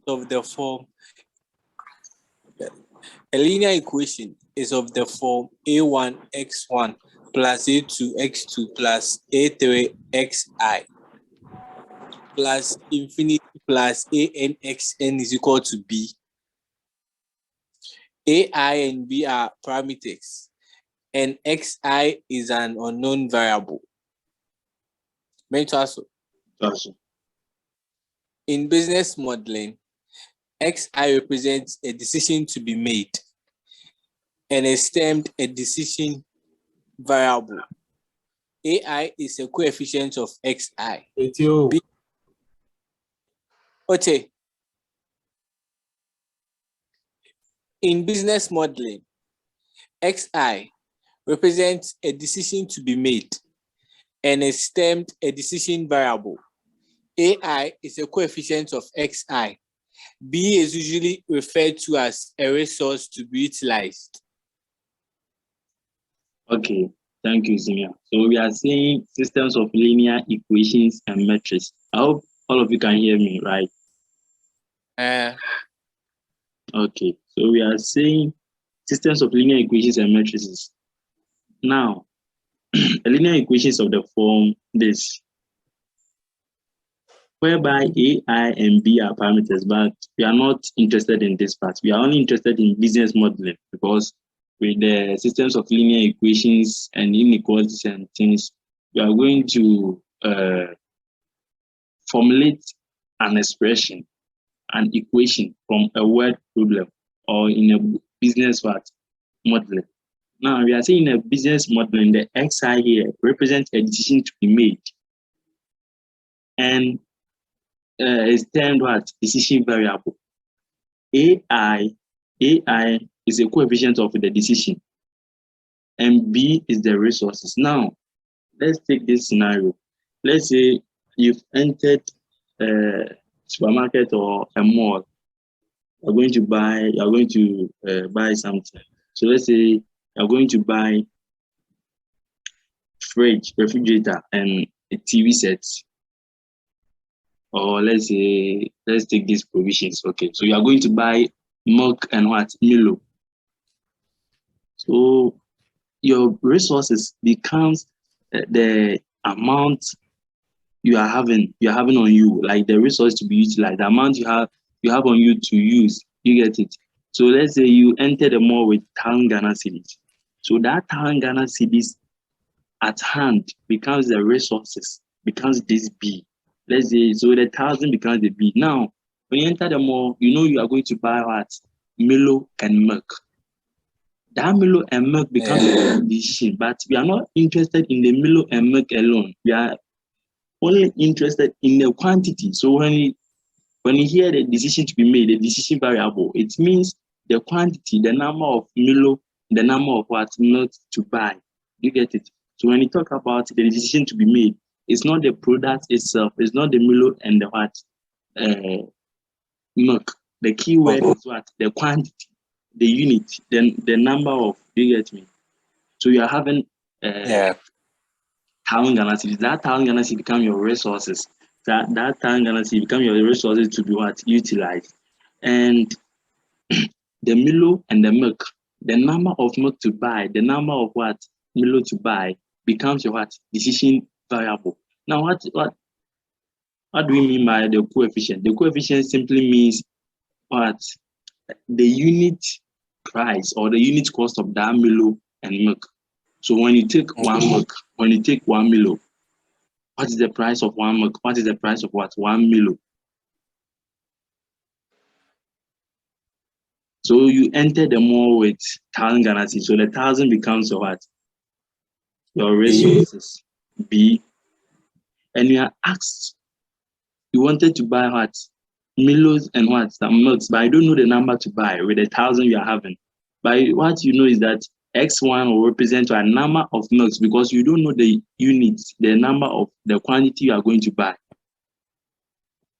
of the form, a linear equation is of the form a1x1 plus a2x2 plus a3xi plus infinity plus anxn is equal to b. ai and b are parameters, and xi is an unknown variable. In business modeling, xi represents a decision to be made and is termed a decision variable. AI is a coefficient of xi. Okay. In business modeling, xi represents a decision to be made and is termed a decision variable. AI is a coefficient of xi. B is usually referred to as a resource to be utilized. Okay, thank you, Zimia. So we are saying systems of linear equations and matrices. I hope all of you can hear me, right? Okay, so we are saying systems of linear equations and matrices. Now, a linear equation is of the form this, whereby AI and B are parameters, but we are not interested in this part. We are only interested in business modeling, because with the systems of linear equations and inequalities and things, we are going to formulate an expression, an equation from a word problem, or in a business modeling. Now, we are saying in a business modeling, the xi here represents a decision to be made, and is termed what? Decision variable. AI is a coefficient of the decision, and B is the resources. Now, let's take this scenario. Let's say you've entered a supermarket or a mall. You're going to buy something. So let's say you're going to buy fridge, refrigerator, and a TV set. Or let's take these provisions. Okay, so you are going to buy milk and what? Milo. So your resources becomes the amount you are having on you, like the resource to be utilized, the amount you have on you to use. You get it? So let's say you enter the mall with 1,000 Ghana cedis. So that 1,000 Ghana cedis at hand becomes the resources, becomes this B. Let's say, so the 1,000 becomes the B. Now, when you enter the mall, you know you are going to buy what? Milo and milk. That Milo and milk becomes a decision, but we are not interested in the Milo and milk alone. We are only interested in the quantity. So when you hear the decision to be made, the decision variable, it means the quantity, the number of Milo, the number of what milk to buy. You get it? So when you talk about the decision to be made, it's not the product itself. It's not the Milo and the what milk. The key word is what? The quantity, the unit, the number of. You get me? So you are having 1,000 Ghana cedis. That 1,000 Ghana cedis become your resources. That 1,000 Ghana cedis become your resources to be what? Utilized. And the Milo and the milk, the number of milk to buy, the number of what? Milo to buy becomes your what? Decision variable. Now, what do we mean by the coefficient? The coefficient simply means what? The unit price or the unit cost of that Milo and milk. So when you take one milk, when you take 1 Milo, what is the price of 1 milk? What is the price of what? 1 Milo. So you enter the mall with 1,000 Ghana cedis. So the 1,000 becomes your what? Your resources. B. And you are asked, you wanted to buy what? Milos and what? Some milks, but I don't know the number to buy with the 1,000 you are having. But what you know is that X1 will represent a number of milks, because you don't know the units, the number of the quantity you are going to buy.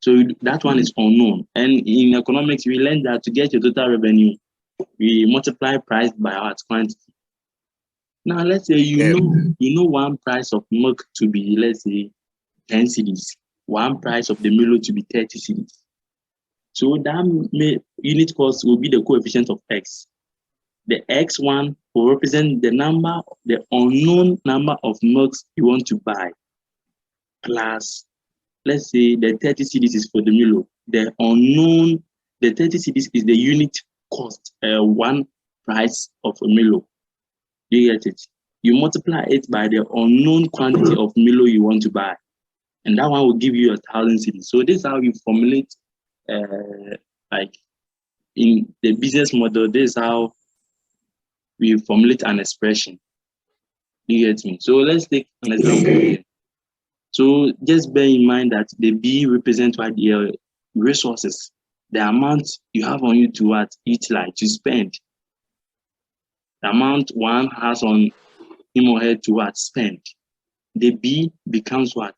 So that one is unknown. And in economics, we learned that to get your total revenue, we multiply price by our quantity. Now let's say you know one price of milk to be, let's say, 10 cedis, one price of the Milo to be 30 cedis. So that unit cost will be the coefficient of x. The x1 will represent the unknown number of milks you want to buy, plus, let's say the 30 cedis is for the Milo. The 30 cedis is the unit cost, one price of a Milo. You get it? You multiply it by the unknown quantity of Milo you want to buy, and that one will give you 1,000 cedis. So this is how you formulate, like in the business model, this is how we formulate an expression. You get me? So let's take an example again. So just bear in mind that the B represents what the resources, the amount you have on you to utilize, to spend. The amount one has on him or her to spend. The B becomes what?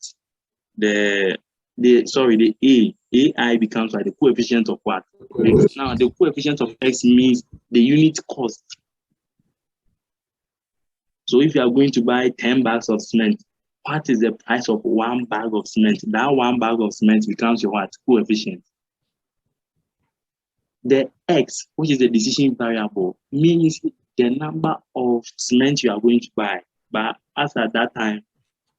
The A. AI becomes what? The coefficient of what? X. Now the coefficient of X means the unit cost. So if you are going to buy 10 bags of cement, what is the price of 1 bag of cement? That 1 bag of cement becomes your what? Coefficient. The X, which is the decision variable, means the number of cement you are going to buy. But as at that time,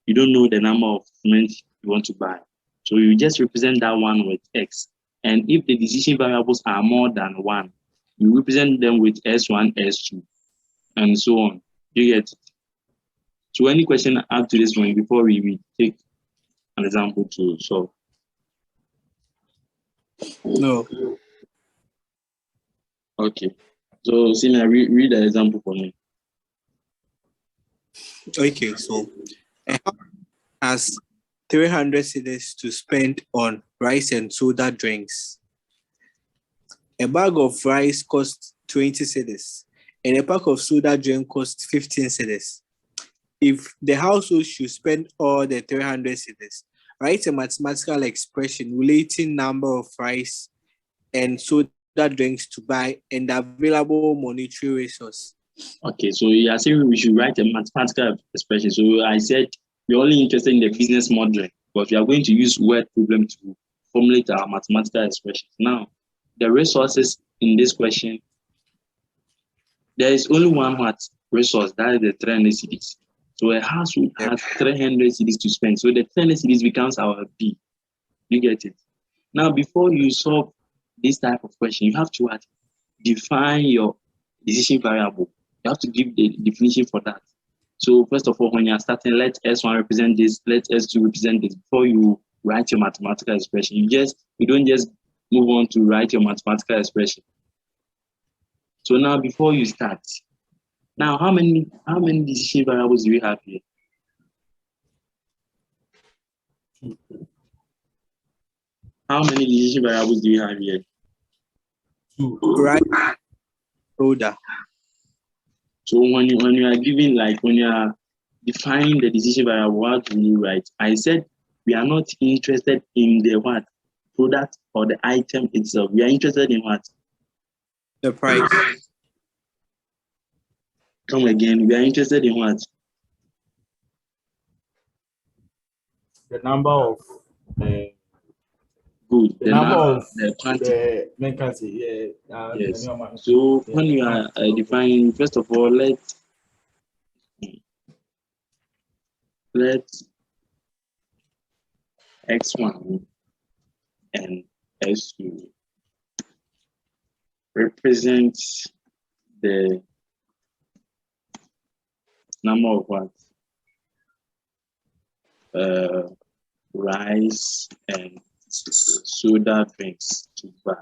you don't know the number of cement you want to buy. So you just represent that one with X. And if the decision variables are more than 1, you represent them with S1, S2, and so on. You get it? So any question up to this one before we take an example to solve? No. Okay. So Sina, read the example for me. Okay, so a house has 300 cedis to spend on rice and soda drinks. A bag of rice costs 20 cedis, and a pack of soda drink costs 15 cedis. If the household should spend all the 300 cedis, write a mathematical expression relating number of rice and soda drinks to buy and the available monetary resource. Okay, so you are saying we should write a mathematical expression. So I said we're only interested in the business model, but we are going to use word problem to formulate our mathematical expression. Now, the resources in this question, there is only one resource, that is the 300 cedis. So a household has 300 cedis to spend. So the 300 cedis becomes our B. You get it? Now, before you solve this type of question, you have to define your decision variable. You have to give the definition for that. So first of all, when you are starting, let S1 represent this, let S2 represent this. Before you write your mathematical expression, you don't just move on to write your mathematical expression. So now before you start, now how many decision variables do we have here? How many decision variables do you have here? 2. Right. Soda. So when you are giving, like when you are defining the decision variable, what do you write? I said we are not interested in the what? Product or the item itself. We are interested in what? The price. Come again. We are interested in what? The number of good. The number of the quantity. Yes. So when you are defining, first of all, let X1 and S2 represent the number of what? Rice and soda drinks to buy.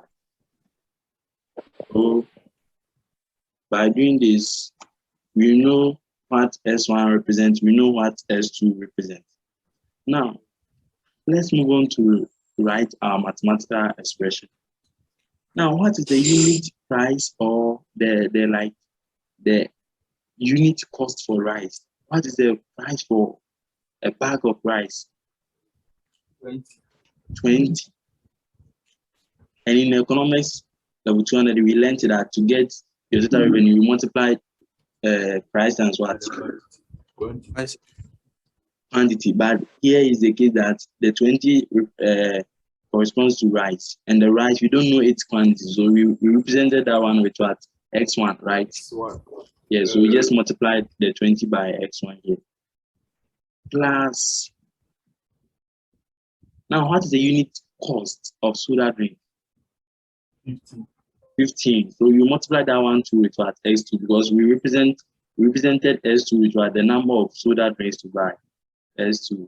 So by doing this, we know what S1 represents, we know what S2 represents. Now, let's move on to write our mathematical expression. Now, what is the unit price or the unit cost for rice? What is the price for a bag of rice? 20. And in economics level 200, we learned that to get your total revenue, you multiply price times what? Quantity. But here is the case that the 20 corresponds to rice, and the rice, we don't know its quantity, so we represented that one with what? X1, right? X1. Yeah, so we just multiplied the 20 by X1 here. Plus, now what is the unit cost of soda drink? 15. So you multiply that one too with what? X2, because we represented S2 with what? The number of soda drinks to buy. S2.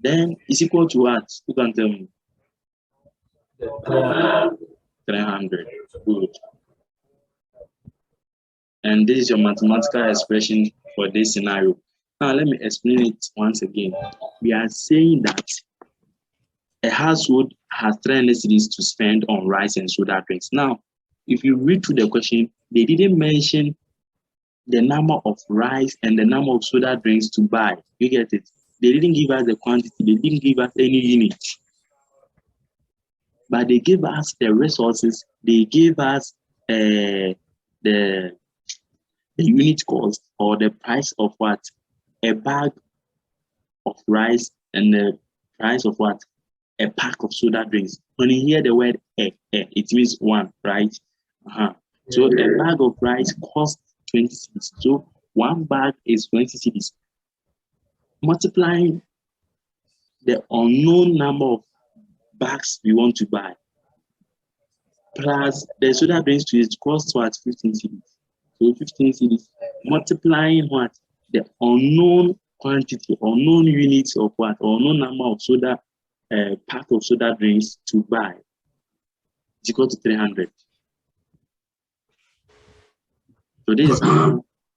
Then it's equal to what? Who can tell me? 300. Good. And this is your mathematical expression for this scenario. Now let me explain it once again. We are saying that a household has 300 cedis to spend on rice and soda drinks. Now, if you read through the question, they didn't mention the number of rice and the number of soda drinks to buy. You get it? They didn't give us the quantity. They didn't give us any unit. But they gave us the resources. They gave us the unit cost, or the price of what? A bag of rice, and the price of what? A pack of soda drinks. When you hear the word it means one, right? So a bag of rice costs 20 cedis. So one bag is 20 cedis. Multiplying the unknown number of bags we want to buy plus the soda drinks to it costs what? 15 cedis. So 15 cedis multiplying what? The unknown quantity, unknown units of what? Unknown number of soda pack of soda drinks to buy is equal to 300. So this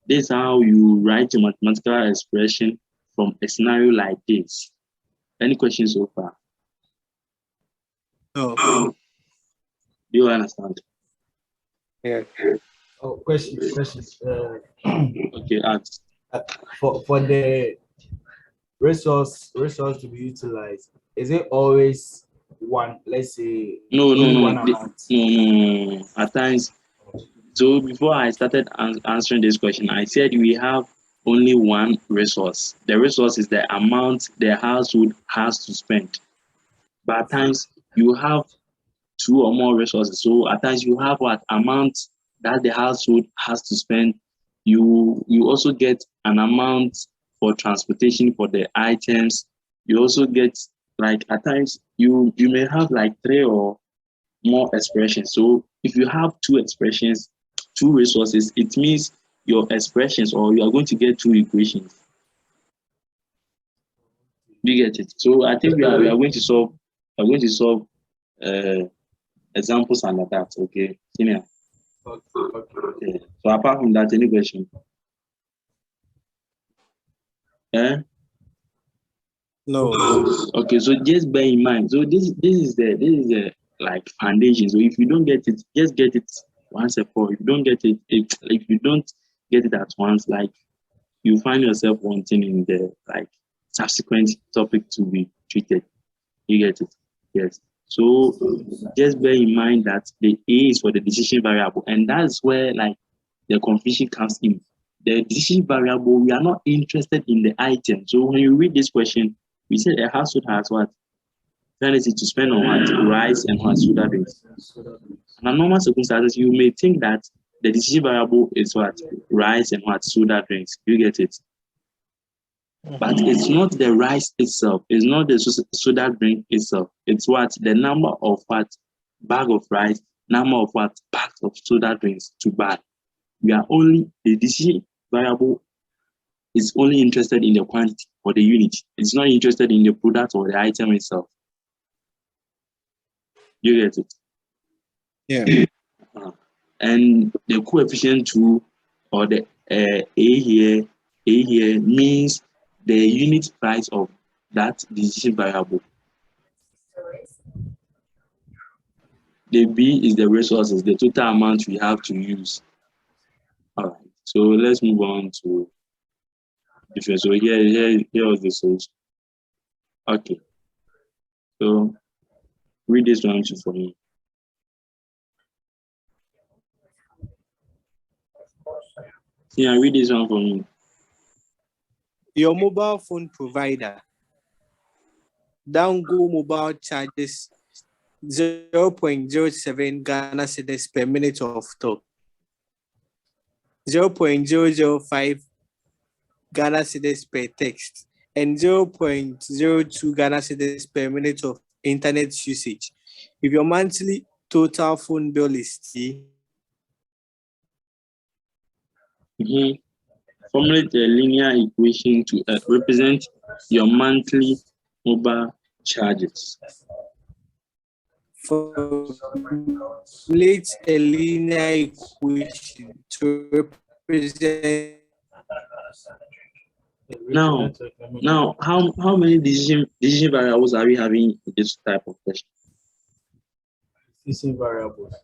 is how you write your mathematical expression from a scenario like this. Any questions so far? No. Do you understand? Yeah. Oh, question. Okay, ask. For the resource to be utilized, is it always one? Let's say No. one amount. No. At times. So before I started answering this question, I said we have only one resource. The resource is the amount the household has to spend. But at times you have two or more resources. So at times you have what amount that the household has to spend. You also get an amount for transportation for the items. You also get, like, at times you may have like 3 or more expressions. So if you have 2 expressions, 2 resources, it means your expressions, or you are going to get 2 equations. You get it? So I think we are going to solve examples under that. Okay, Senior. Okay. So apart from that, any question? No. Okay, so just bear in mind. So this is the like foundation. So if you don't get it, just get it once and for all. If you don't get it, if you don't get it at once, like, you find yourself wanting in the like subsequent topic to be treated. You get it? Yes. So just bear in mind that the A is for the decision variable, and that's where like the confusion comes in. The decision variable, we are not interested in the item. So when you read this question, we said a household has what? Tendency to spend on what? Rice and what? Soda drinks. Under normal circumstances, you may think that the decision variable is what? Rice and what? Soda drinks. You get it? But it's not the rice itself. It's not the soda drink itself. It's what? The number of what? Bag of rice, number of what? Packs of soda drinks to buy. We are only, the decision variable is only interested in the quantity or the unit. It's not interested in the product or the item itself. You get it? Yeah. And the coefficient 2, or the A here means the unit price of that decision variable. The B is the resources, the total amount we have to use. All right, so let's move on to different. So here was the solution. Okay, so read this one too for me. Yeah, read this one for me. Your mobile phone provider Down go mobile charges 0.07 Ghana cedis per minute of talk. 0.005 Ghana cedis per text, and 0.02 Ghana cedis per minute of internet usage. If your monthly total phone bill is Formulate a linear equation to represent your monthly mobile charges. Formulate a linear equation to represent. Now, how many decision variables are we having in this type of question? Decision variables.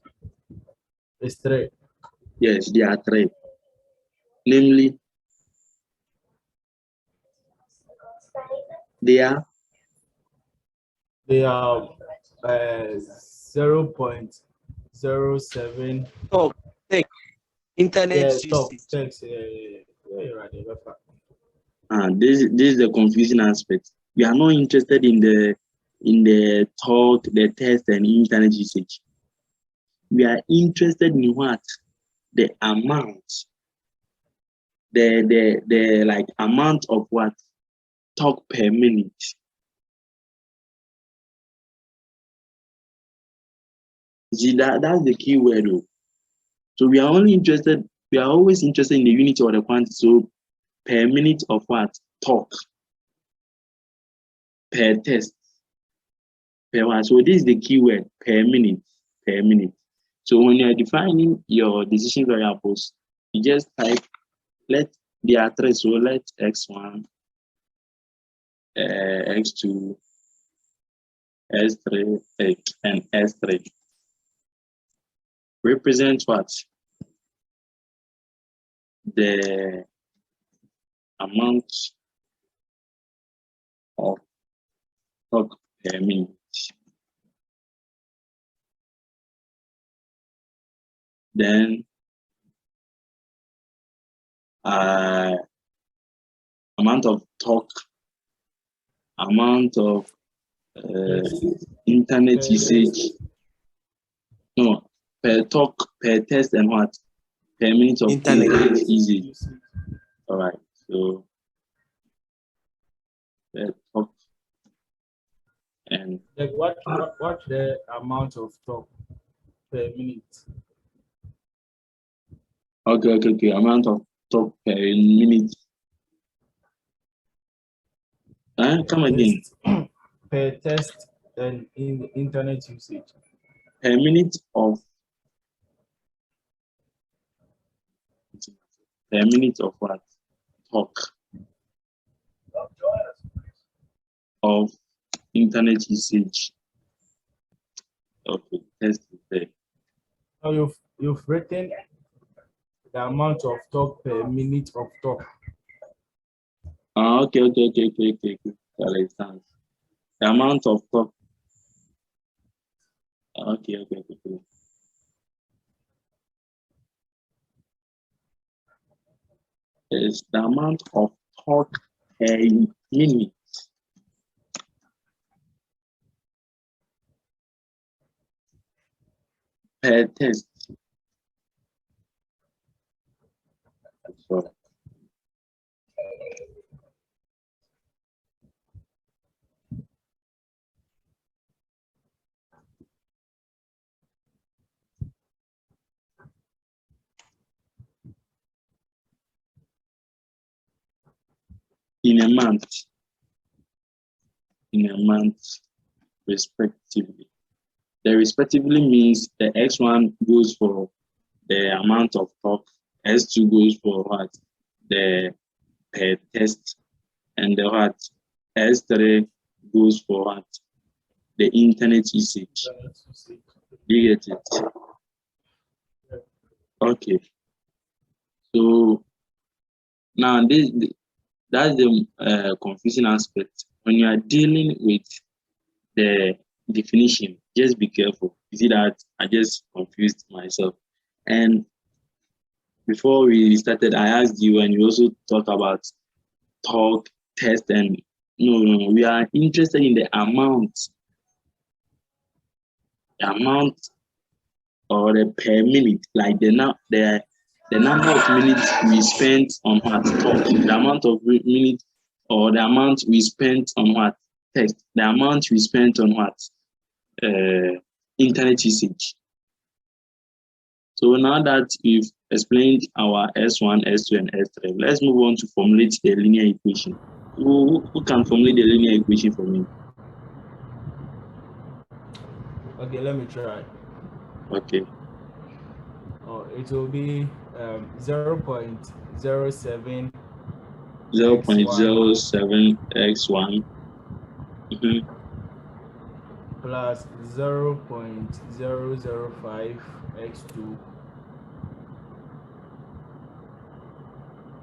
It's 3. Yes, there are 3. Namely, they are 0.07 talk, text, internet usage. Text. This is the confusing aspect. We are not interested in the talk, the test, and internet usage. We are interested in what? The amount. The like amount of what? Talk per minute. See, that's the key word though. So we are always interested in the unit or the quantity. So per minute of what? Talk. Per test. Per one. So this is the key word, per minute. Per minute. So when you are defining your decision variables, you just type, let the address, so let x1, x2, s3, and s3 represent what? The amount of talk per minute. Then amount of talk, amount of internet usage. No, per talk, per test, and what? Per minute of internet usage. All right. So per talk and like what the amount of talk per minute? Okay. Amount of talk per minute. Come again. Per test and in internet usage. Per minute of what? Talk of internet usage. Okay, test is there. So you've written the amount of talk per minute of talk. Okay. Understand. The amount of talk. Okay. Is the amount of talk per minute. Per test. Sorry. In a month, respectively. The respectively means the x1 goes for the amount of talk, s2 goes for what? The per test, and the what? s3 goes for what? The internet usage. You get it? Okay. So now that's the confusing aspect. When you are dealing with the definition, just be careful. You see that I just confused myself. And before we started, I asked you, and you also talked about talk, test, and No, we are interested in the amount or the per minute, like the number of minutes we spent on what talk, the amount of minutes or the amount we spent on what text, the amount we spent on what internet usage. So now that we've explained our S1, S2, and S3, let's move on to formulate the linear equation. Who can formulate the linear equation for me? Okay, let me try. Okay. Oh, it will be 0.07 0.07 x1 plus 0.005 x2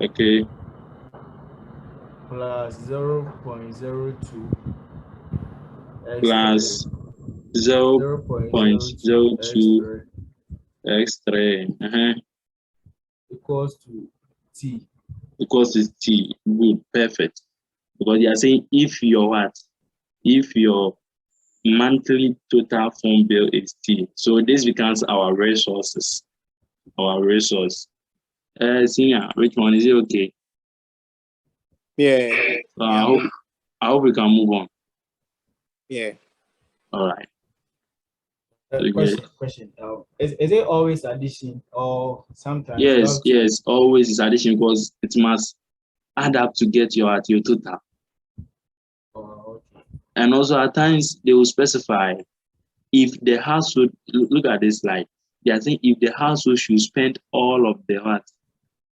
okay plus 0.02 plus x3 0.02 x3 equals to t. equals to t. Good, perfect. Because they are saying if your monthly total phone bill is t, so this becomes our resources. Our resource. Senior, which one is it? Okay. Yeah. I hope we can move on. Yeah. All right. Question. Is it always addition or sometimes? Yes. Always is addition because it must add up to get your total. Oh, okay. And also at times they will specify if the household, look at this slide, they are saying if the household should spend all of the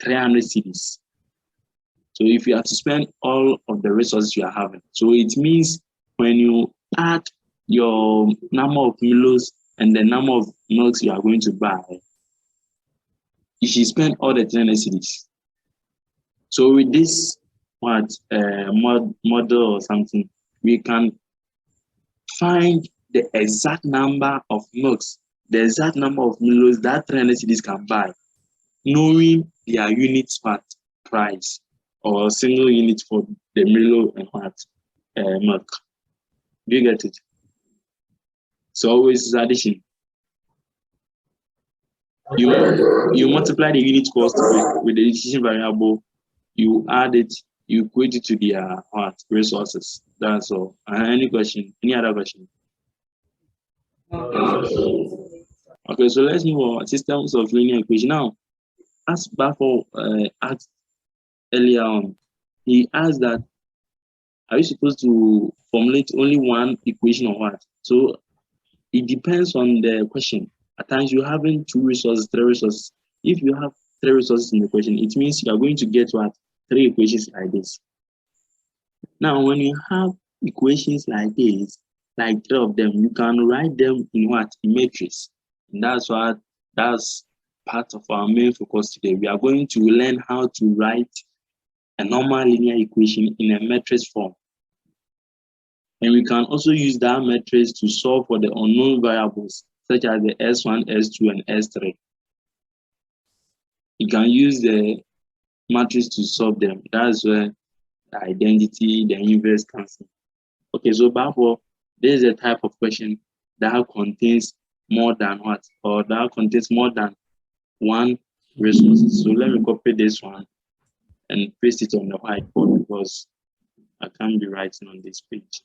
300 cedis. So if you have to spend all of the resources you are having, so it means when you add your number of kilos and the number of milks you are going to buy, you should spend all the 300 cedis. So with this model or something, we can find the exact number of milks, the exact number of milos that 300 cedis can buy, knowing their unit price or single unit for the milo and milk. Do you get it? So always addition. You multiply the unit cost with the decision variable, you add it, you equate it to their resources. That's all. Any question? Any other question? Okay, so let's move on. Systems of linear equation. Now, as Bafo asked earlier on, he asked that are you supposed to formulate only one equation or what? So it depends on the question. At times you're having 2 resources, 3 resources. If you have 3 resources in the question, it means you are going to get 3 equations like this. Now, when you have equations like this, like 3 of them, you can write them in matrix. And that's part of our main focus today. We are going to learn how to write a normal linear equation in a matrix form. And we can also use that matrix to solve for the unknown variables, such as the S1, S2, and S3. You can use the matrix to solve them. That's where the identity, the inverse comes in. Okay, so therefore, this is a type of question that contains more than or that contains more than one resource. So let me copy this one and paste it on the whiteboard because I can't be writing on this page.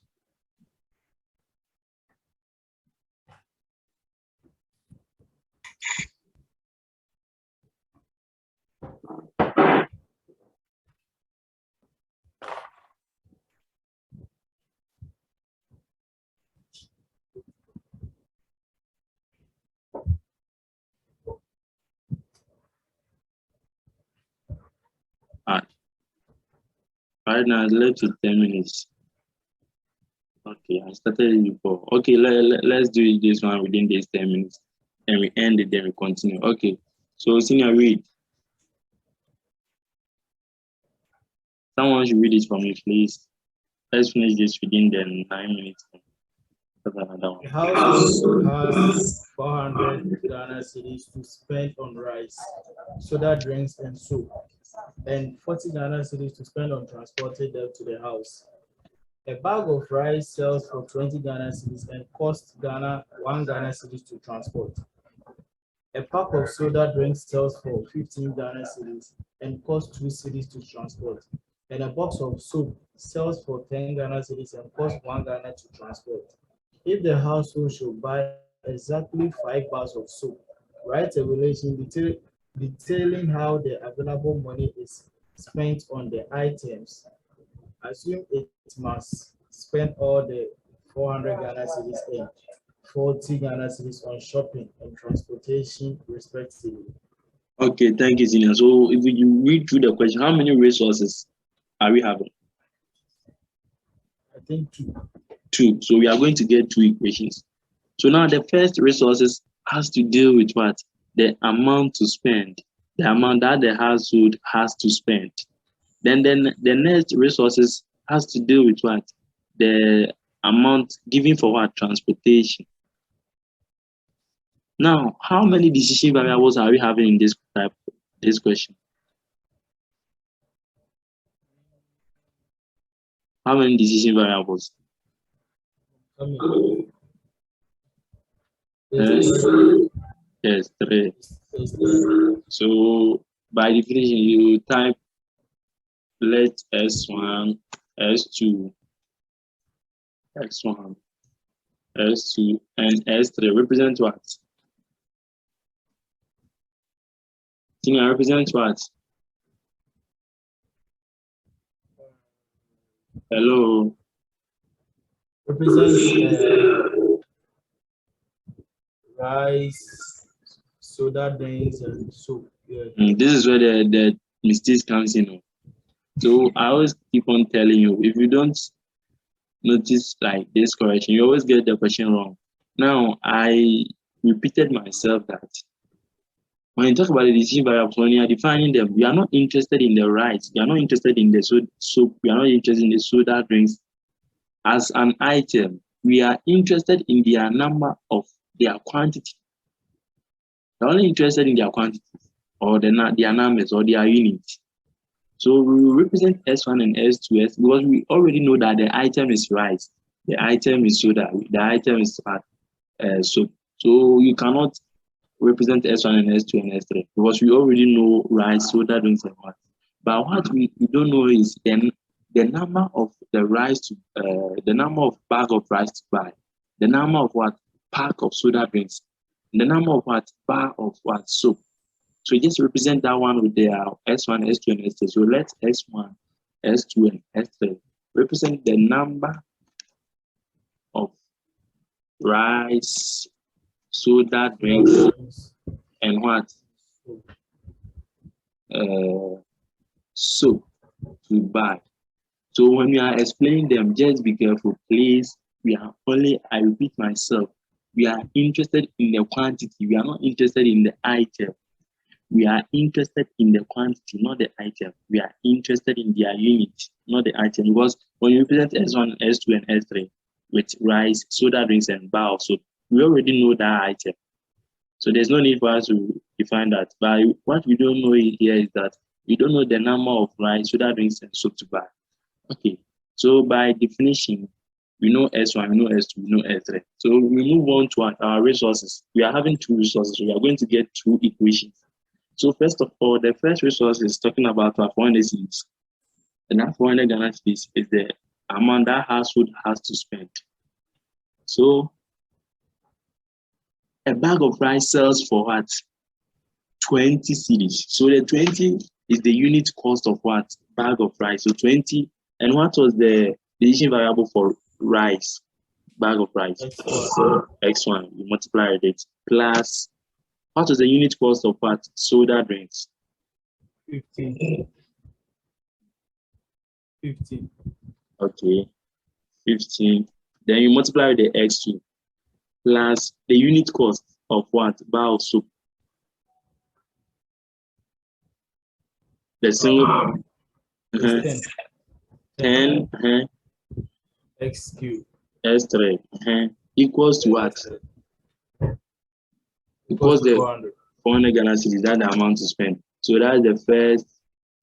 Right now, it's left with 10 minutes. Okay, I started it before. Okay, let's do this one within these 10 minutes. And we end it, then we continue. Okay, so senior, read. Someone should read it for me, please. Let's finish this within the 9 minutes. The household has 400 Ghana cedis to spend on rice, soda drinks, and soap, and 40 Ghana cedis to spend on transporting them to the house. A bag of rice sells for 20 Ghana cedis and costs Ghana 1 Ghana cedis to transport. A pack of soda drinks sells for 15 Ghana cedis and costs 2 cedis to transport. And a box of soap sells for 10 Ghana cedis and costs 1 Ghana to transport. If the household should buy exactly 5 bars of soap, write a relation detailing how the available money is spent on the items. Assume it must spend all the 400 Ghana cedis and 40 Ghana cedis on shopping and transportation, respectively. Okay, thank you, Senior. So if you read through the question, how many resources are we having? I think 2. 2. So we are going to get 2 equations. So now the first resources has to deal with what? The amount to spend, the amount that the household has to spend. Then the next resources has to deal with what? The amount given for what? Transportation. Now, how many decision variables are we having in this question? How many decision variables? Yes, 3. So by definition, you type let S1, S2, X1, S2, and S3 represent what? Can I represent what? Hello. Represents rice, soda drinks, and soap. Yeah. This is where the mistakes comes in. So I always keep on telling you, if you don't notice like this correction, you always get the question wrong. Now I repeated myself that when you talk about the decision variables, when you are defining them, we are not interested in the rice, we are not interested in the soap, we are not interested in the soda drinks as an item. We are interested in their number of their quantity. We're only interested in their quantity or their numbers or their units. So we will represent S1 and S2 because we already know that the item is rice, the item is soda, the item is soap. So you cannot represent S1 and S2 and S3 because we already know rice, soda drinks, and what. But what we don't know is then the number of the rice to the number of bag of rice to buy, the number of what pack of soda drinks, the number of what bar of what soap. So just represent that one with their S1, S2, and S3. So let S1, S2, and S3 represent the number of rice, soda drinks, and what? Soap to buy. So when we are explaining them, just be careful, please. I repeat myself, we are interested in the quantity. We are not interested in the item. We are interested in the quantity, not the item. We are interested in their unit, not the item. Because when you represent S1, S2, and S3 with rice, soda drinks, and bar of soap, we already know that item. So there's no need for us to define that. But what we don't know here is that we don't know the number of rice, soda drinks, and soap to buy. Okay. So by definition, we know S1, we know S2, we know S3. So we move on to our resources. We are having 2 resources. So we are going to get 2 equations. So first of all, the first resource is talking about our 400 cedis. And that 400 Ghana cedis is the amount that household has to spend. So a bag of rice sells for what? 20 cedis. So the 20 is the unit cost of what? Bag of rice. So 20. And what was the decision variable for rice? Bag of rice. X1. You multiply it plus. What was the unit cost of what? Soda drinks? 15. Okay. 15. Then you multiply the X2 plus the unit cost of what? Bar of soap. The single 10 X cubed. S3 equals to what? Equals the 400 Ghana cedis, that's the amount to spend. So that's the first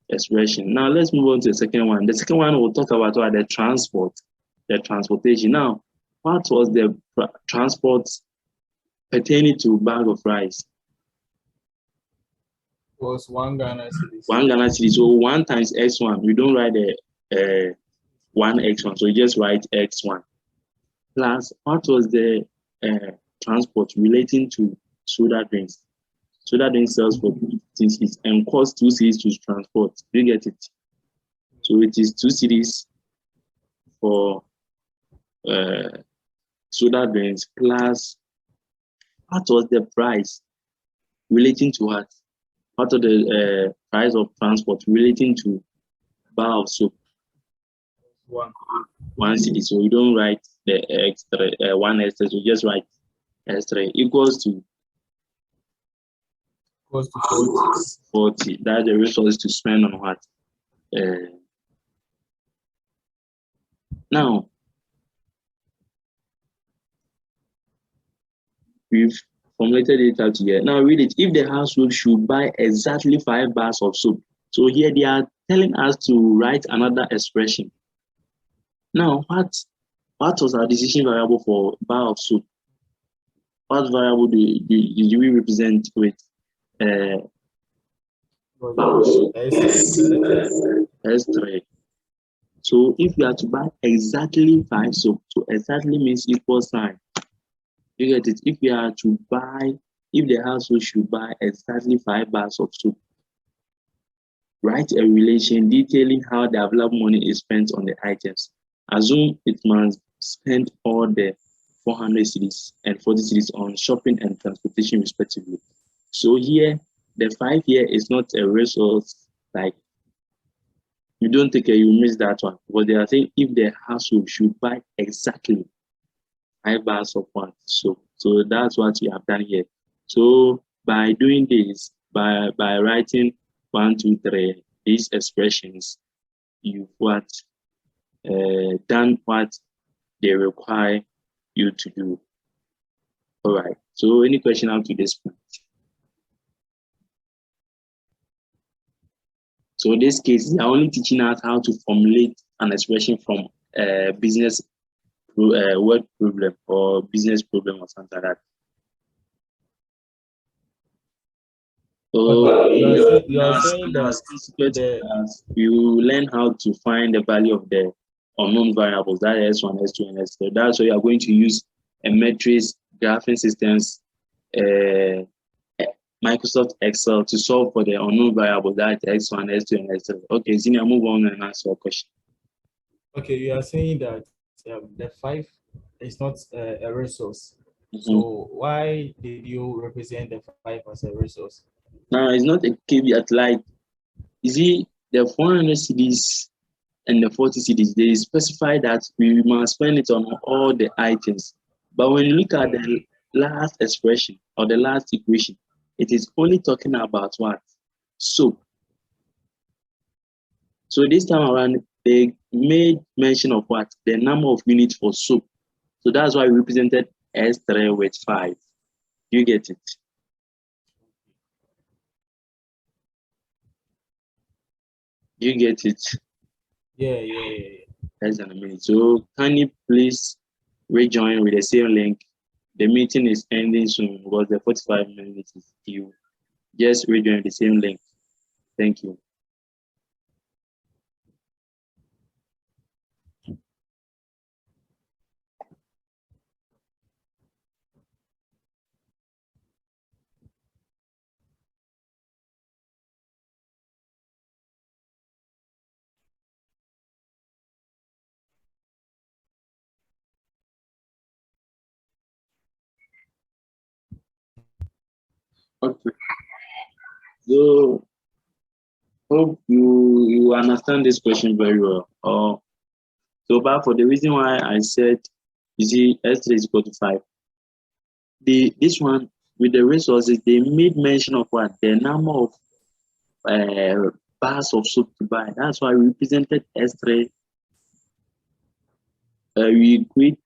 expression. Now let's move on to the second one. The second one will talk about what? The transport. the transportation. Now, what was the transport pertaining to bag of rice? Was 1 Ghana cedis. 1 Ghana cedi. So 1 times x1. We don't write the 1x1. So you just write x1. Plus, what was the transport relating to soda drinks? Soda drinks sells for 15 cedis and costs 2 cedis to transport. Do you get it? So it is 2 cedis for soda drinks plus what was the price relating to what? What are the price of transport relating to bar of soap? 1. 1 cedi. So you don't write the extra 1 extra. So you just write extra equals to 40. 40. That's the resource to spend on what? Now, we've formulated it out here. Now read it. If the household should buy exactly 5 bars of soap. So here they are telling us to write another expression. Now, what was our decision variable for bar of soap? What variable do we represent with bar of soap? S3. So if you are to buy exactly 5 soap, so exactly means equal sign. You get it? If you are to buy, if the household should buy exactly 5 bars of soap, write a relation detailing how the available money is spent on the items. Assume it must spend all the 400 cedis and 40 cedis on shopping and transportation respectively. So here, the 5 here is not a resource like you don't take it, you miss that one. But they are saying if the household should buy exactly 5 bars of one soap. So that's what we have done here. So by doing this, by writing 1, 2, 3, these expressions, you've done what they require you to do. All right. So any question up to this point? So in this case, they are only teaching us how to formulate an expression from a business word problem or business problem or something like that. So you are saying that you learn how to find the value of the unknown variables, that is S1, S2, and S3. That's why you are going to use a matrix, graphing systems, Microsoft Excel to solve for the unknown variable, that X1, S2, and S3. Okay, Zina, move on and answer your question. Okay, you are saying that the 5 is not a resource. So why did you represent the 5 as a resource? Now, it's not a caveat like, you see, the 400 cedis and the 40 cedis, they specify that we must spend it on all the items. But when you look at the last expression or the last equation, it is only talking about what? Soap. So this time around, they made mention of what? The number of units for soap. So that's why we represented S3 with 5. You get it? You get it? Yeah. Less than a minute. So can you please rejoin with the same link? The meeting is ending soon because the 45 minutes is due. Just rejoin the same link. Thank you. Okay. So hope you understand this question very well. So but for the reason why I said, you see, S3 is equal to 5. This one with the resources, they made mention of what? The number of bars of soap to buy. That's why we represented S3. We equate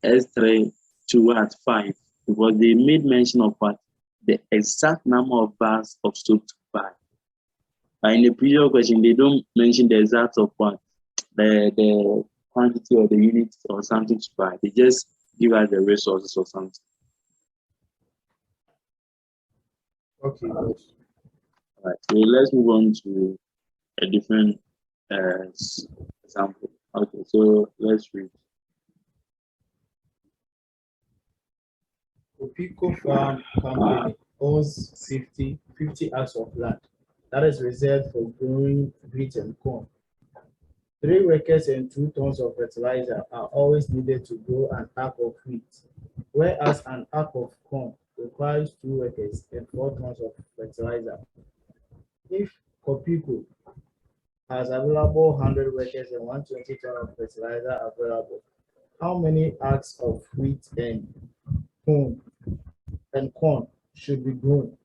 S3 to what? 5. Because they made mention of what? The exact number of bars of soap to buy. In the previous question, they don't mention the exact of what? The quantity or the unit or something to buy. They just give us the resources or something. Okay, good. All right, so let's move on to a different example. Okay, so let's read. Copico Farm Company owns 50 acres of land that is reserved for growing wheat and corn. 3 workers and 2 tons of fertilizer are always needed to grow an acre of wheat, whereas an acre of corn requires 2 workers and 4 tons of fertilizer. If Copico has available 100 workers and 120 tons of fertilizer available, how many acres of wheat and corn should be grown?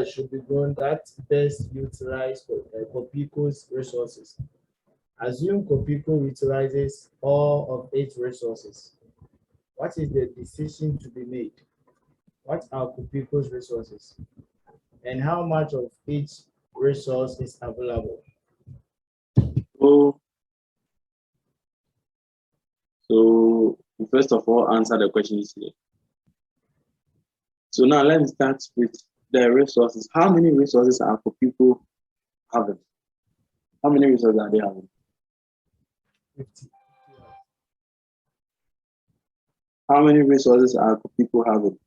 Should be grown that best utilize Copico's resources. Assume Copico utilizes all of its resources. What is the decision to be made? What are Copico's resources? And how much of each resource is available? So first of all, answer the question here. So now let's start with the resources. How many resources are Copico having? How many resources are they having? 50. How many resources are Copico having?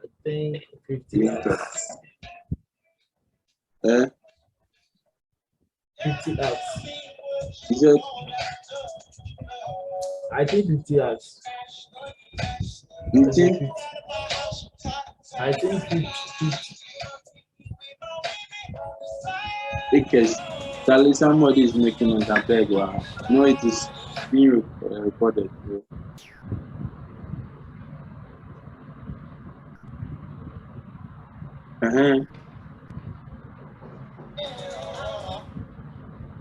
I think 50 acres. 50 acres. You said I think 50 acres. 50? I think 50. Acres. Charlie, somebody is making us a beg. No, it is being recorded.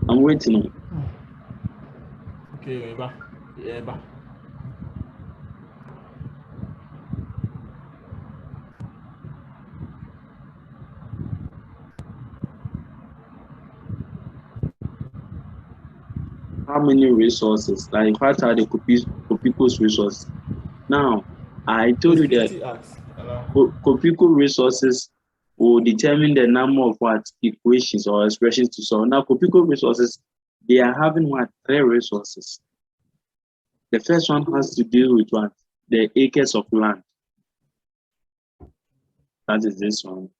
I'm waiting. Okay, yeah. How many resources? Like, what are the Copico's resources? Now, I told you that Copico resources will determine the number of what equations or expressions to solve. Now, Copico resources, they are having what? 3 resources. The first one has to do with what? The acres of land. That is this one.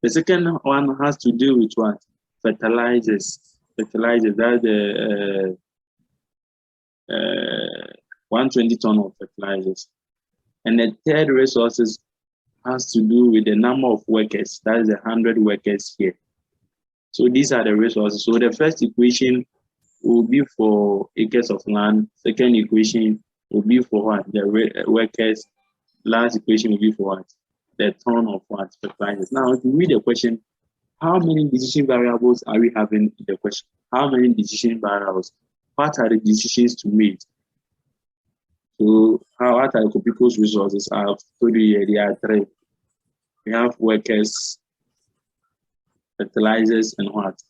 The second one has to do with what? Fertilizers. Fertilizers, that's the 120 ton of fertilizers. And the third resources has to do with the number of workers. That is 100 workers here. So these are the resources. So the first equation will be for acres of land. Second equation will be for what? The workers. Last equation will be for what? The ton of what? Fertilizers. Now, if you read the question, how many decision variables are we having in the question? How many decision variables? What are the decisions to make? So, what are Copico's resources? I have told you here, there are 3. We have workers, fertilizers, and what?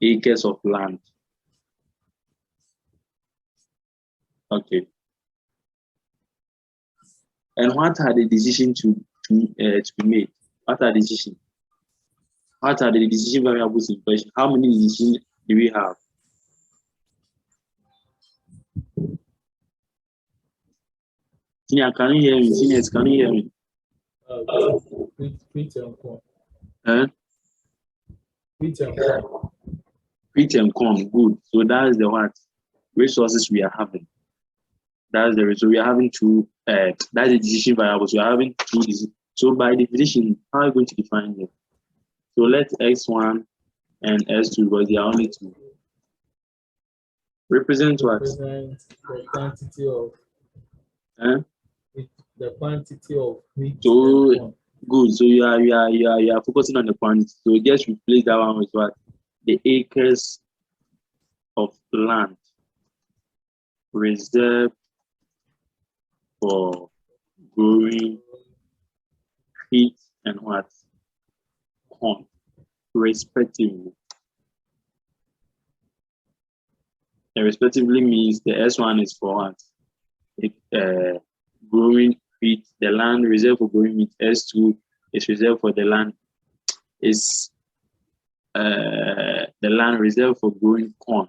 Acres of land. Okay. And what are the decisions to be made? What are the decisions? What are the decision variables in question? How many decisions do we have? Senior, can you hear me? Seniors, can you hear me? Wheat and corn. Wheat and corn, good. So that is the what? Resources we are having. That's the resource. We are having 2, that's the decision variables. We are having 2 decisions. So by definition, how are you going to define it? So let X1 and S2, because they are only 2. Represent what? Represent the quantity of the quantity of wheat. So good. So you are focusing on the quantity. So just replace that one with what? The acres of land reserved for growing wheat and what? Corn, respectively. And respectively means the S1 is for what? Growing wheat, the land reserved for growing wheat. S2 is reserved for the land, is the land reserved for growing corn.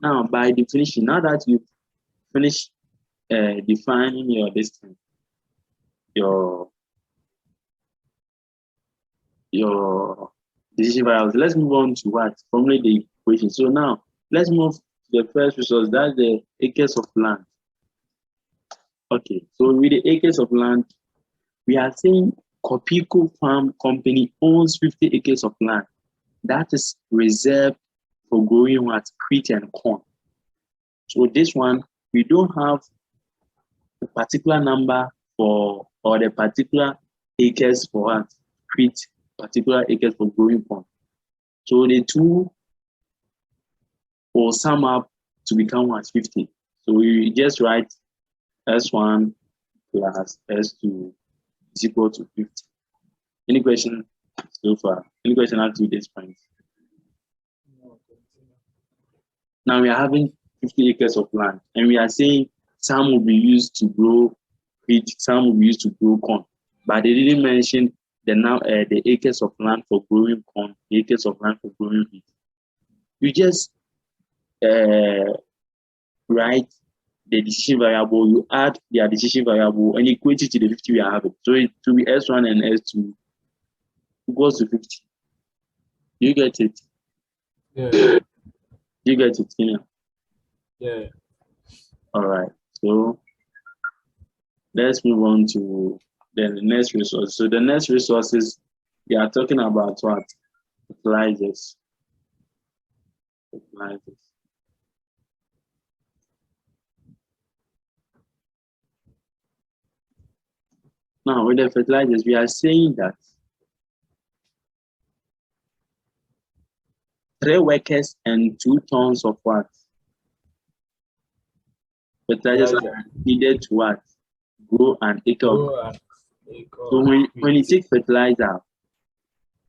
Now, by definition, now that you've finished defining your distance, your decision variables, let's move on to what? Formulate the equation. So now, let's move to the first resource, that's the acres of land. Okay, so with the acres of land, we are saying Copico Farm Company owns 50 acres of land. That is reserved for growing what? Wheat and corn. So this one, we don't have a particular number for, or the particular acres for what? Wheat, particular acres for growing corn. So the two will sum up to become what? 50. So we just write S1 plus S2 is equal to 50. Any question so far? Any question up to this point? Now we are having 50 acres of land, and we are saying some will be used to grow wheat, some will be used to grow corn, but they didn't mention the acres of land for growing corn, the acres of land for growing wheat. You just write the decision variable, you add their decision variable and equate it to the 50 we are having. So it will be S1 and S2 equals to 50. You get it? Yeah. You get it, Kenya? Yeah. All right. So let's move on to the next resource. So the next resources, we are talking about what? Fertilizers. Fertilizers. Now, with the fertilizers, we are saying that 3 workers and 2 tons of what? Fertilizers are needed to what? Grow an acre of. So when you take fertilizer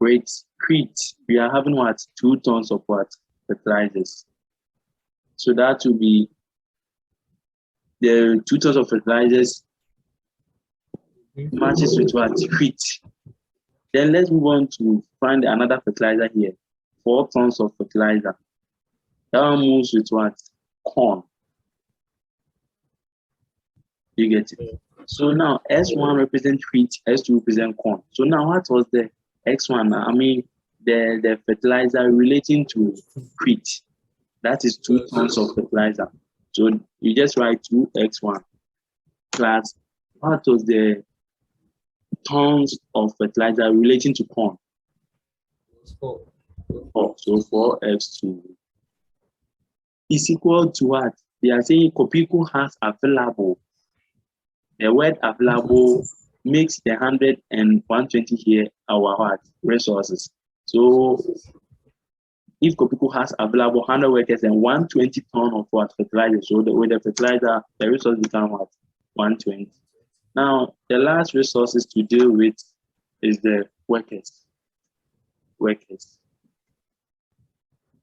with wheat, we are having what? 2 tons of what? Fertilizers. So that will be the 2 tons of fertilizers matches with what? Wheat. Then let's move on to find another fertilizer here. 4 tons of fertilizer. That one moves with what? Corn. You get it? So now S1 represents wheat, S2 represents corn. So now what was the X1? I mean the fertilizer relating to wheat. That is 2 tons of fertilizer. So you just write 2x1 plus what was the tons of fertilizer relating to corn? 4. So 4x2 is equal to what? They are saying Copico has available. The word available makes the 100 and 120 here our what? Resources. So if Copico has available 100 workers and 120 tons of what? Fertilizer. So with the fertilizer, the resource become what? 120. Now, the last resources to deal with is the workers. Workers.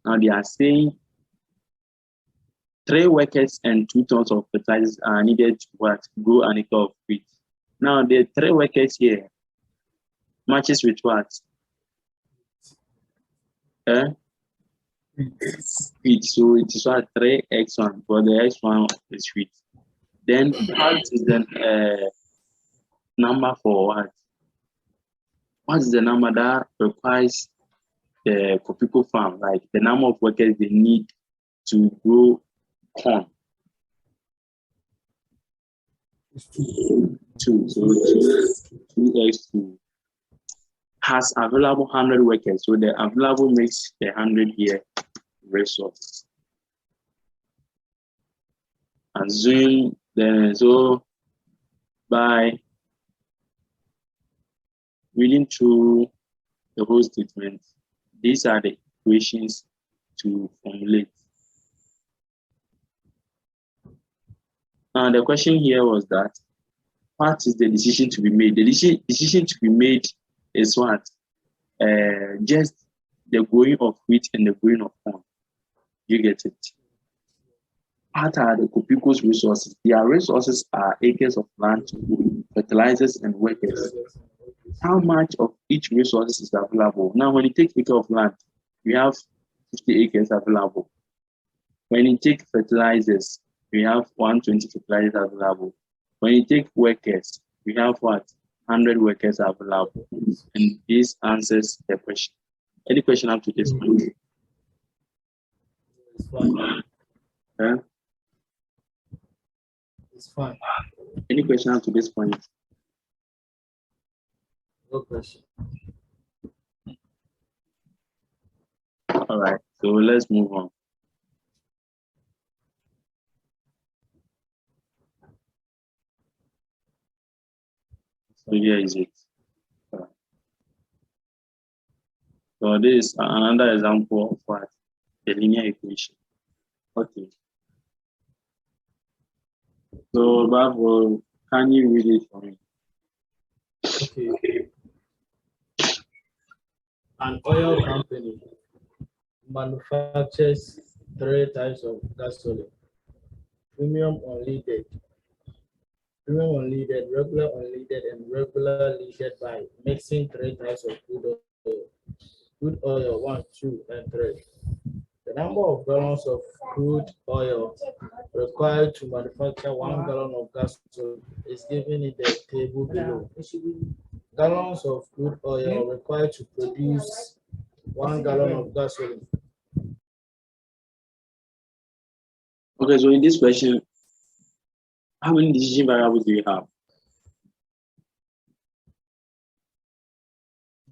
Now they are saying 3 workers and 2 tons of fertilizers are needed to what? Grow an acre of wheat. Now the 3 workers here matches with what? Wheat. So it is what? 3x1, but the x1 is wheat. Then what is the number for what? What is the number that requires the Copico farm, like the number of workers they need to grow corn? 2. So 2x2 has available 100 workers. So the available makes the 100 here resource. Assume then, so by reading through the whole statement, these are the equations to formulate. Now the question here was that what is the decision to be made? The decision to be made is what? Just the growing of wheat and the growing of corn. You get it? What are the Copico's resources? Their resources are acres of land, fertilizers, and workers. How much of each resource is available? Now, when you take acre of land, we have 50 acres available. When you take fertilizers, we have 120 fertilizers available. When you take workers, we have what? 100 workers available. And this answers the question. Any question up to this point? It's fine. Huh? It's fine. Any question up to this point? No question. All right, so let's move on. So here is it. So this is another example of what? The linear equation. Okay. So, Babu, can you read it for me? Okay. An oil company manufactures 3 types of gasoline: premium unleaded, regular unleaded, and regular leaded by mixing 3 types of crude oil. Crude oil 1, 2, and 3. The number of gallons of crude oil required to manufacture 1 gallon of gasoline is given in the table below. Gallons of crude oil required to produce 1 gallon of gasoline. Okay, so in this question, how many decision variables do you have?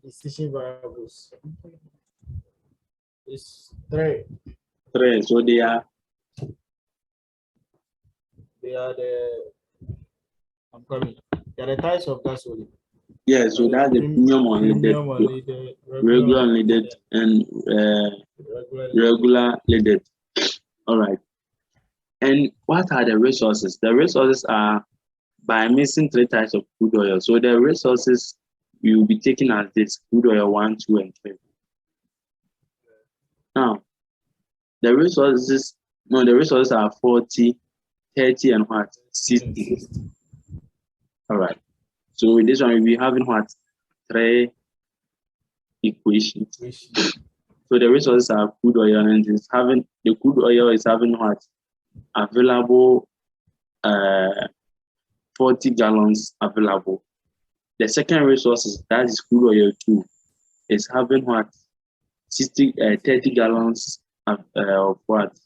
Decision variables is 3. 3. So they are I'm coming. They are the types of gasoline. yeah, so that's the premium unleaded, regular unleaded, and regular leaded. All right. And what are the resources? The resources are by mixing 3 types of crude oil. So the resources we will be taking as this: crude oil 1, 2, and 3. Now, the resources are 40, 30, and what? 60. All right. So with this one, we'll be having what? 3 equations. So the resources are crude oil, and the crude oil is having what? Available 40 gallons available. The second resource, that is crude oil 2, is having what? 30 gallons of what?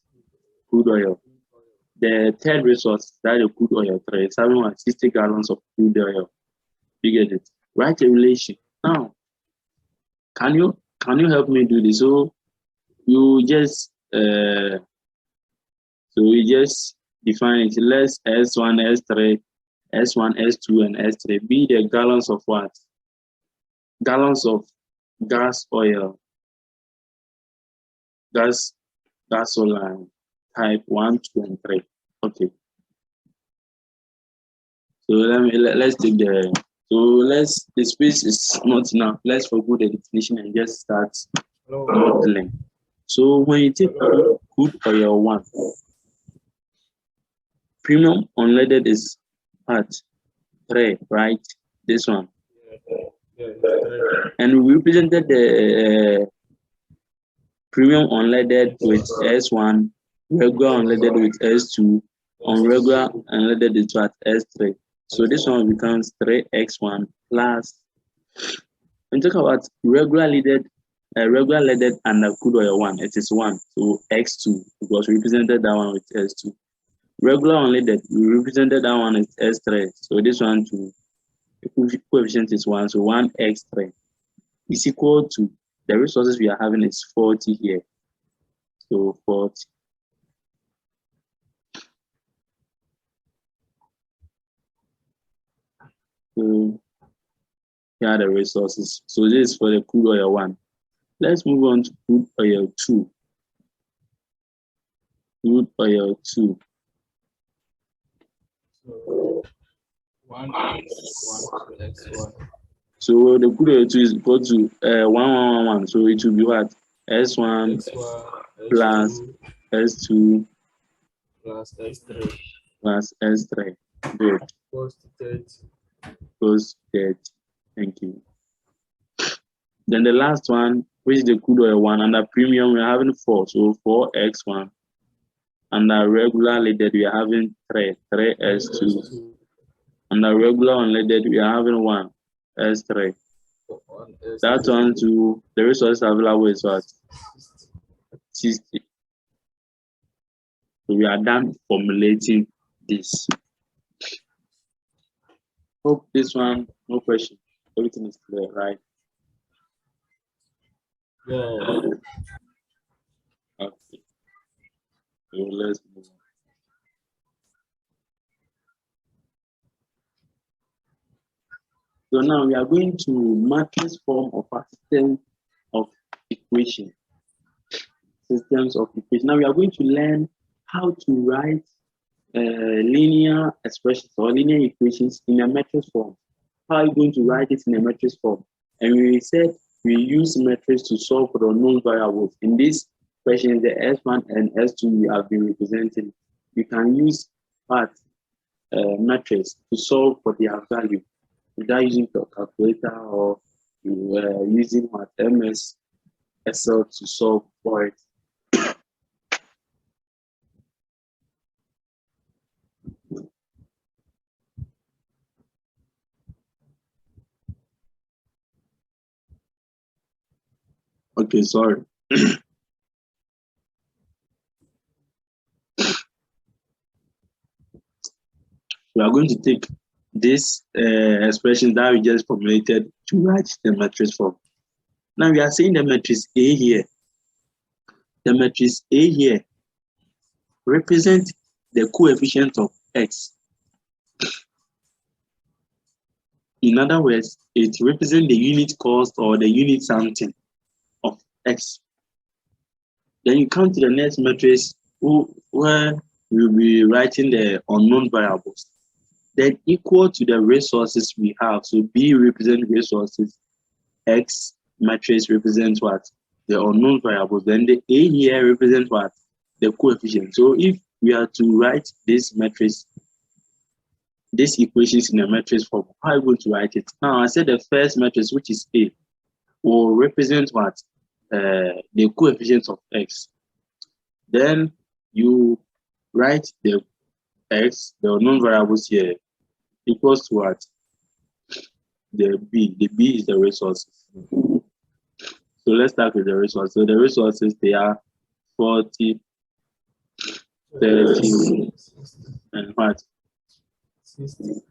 Crude oil. The third resource, that is crude oil 3, is having what? 60 gallons of crude oil. You get it? Write a relation. Now, can you help me do this? So you just define it. Let S1, S3, S1, S2, and S3 be the gallons of what? Gallons of gas oil. Gasoline type 1, 2, and 3. Okay. So let's take the space is not enough. Let's forgo the definition and just start modeling. So when you take crude oil 1, premium unleaded is what? 3, right? This one. And we represented the premium unleaded with S1, regular unleaded with S2, unregular unleaded with what? S3. So this one becomes 3x1 plus. When you talk about regular leaded and the crude oil 1, it is 1. So x2, because we represented that one with S2. Regular unleaded, we represented that one with S3. So this one too, the coefficient is 1. So 1x3 is equal to the resources we are having is 40 here. So 40. So here are the resources. So this is for the crude oil 1. Let's move on to crude oil 2. Crude oil 2. So 1 x 1. So the kudo 2 is equal to 1. So it will be what? S1 x1 plus S2 plus x3 plus S3. Good. equals to 30. Equals 30. Thank you. Then the last one, which is the kudo 1, under premium, we're having 4. So 4x1. Under regular leaded, we are having 3s2. Under regular unleaded, we are having 1 s3. That one to the resource available is what? 60. So we are done formulating this. Hope this one, no question. Everything is clear, right? Yeah. Okay. So let's move on. So now we are going to matrix form of a system of equation. Systems of equation. Now we are going to learn how to write linear expressions or linear equations in a matrix form. How are you going to write it in a matrix form? And we said we use matrix to solve for the unknown variables. In this question, the S1 and S2 we have been representing. You can use part matrix to solve for their value without using the calculator or using what MS Excel to solve for it. Okay, sorry. We are going to take this expression that we just formulated to write the matrix form. Now we are saying the matrix A here. The matrix A here represents the coefficient of X. In other words, it represents the unit cost or the unit something of X. Then you come to the next matrix where we'll be writing the unknown variables. Then equal to the resources we have. So B represents resources, X matrix represents what? The unknown variables. Then the A here represents what? The coefficient. So if we are to write this matrix, these equations in a matrix form, how are you going to write it? Now I said the first matrix, which is A, will represent what? The coefficient of X. Then you write the X, the unknown variables here, equals to what? The B. The B is the resources. So let's start with the resources. So the resources, they are 40, 30, and what? 60.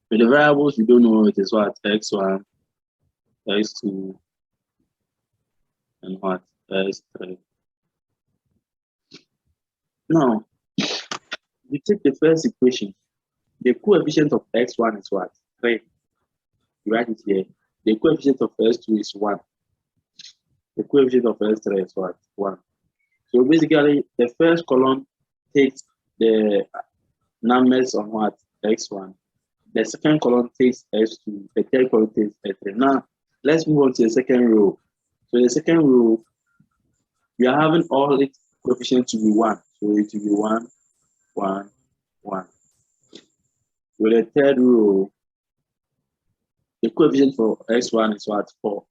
With the variables, we don't know it is what? X1, X2, and what? S3. Now, we take the first equation. The coefficient of X1 is what? 3. You write it here. The coefficient of S2 is 1. The coefficient of S3 is what? 1. So basically, the first column takes the numbers on what? X1. The second column takes S2. The third column takes S3. Now, let's move on to the second row. So the second row, we are having all its coefficients to be 1. So it will be 1, 1, 1. With the third row, the coefficient for X1 is what? 4.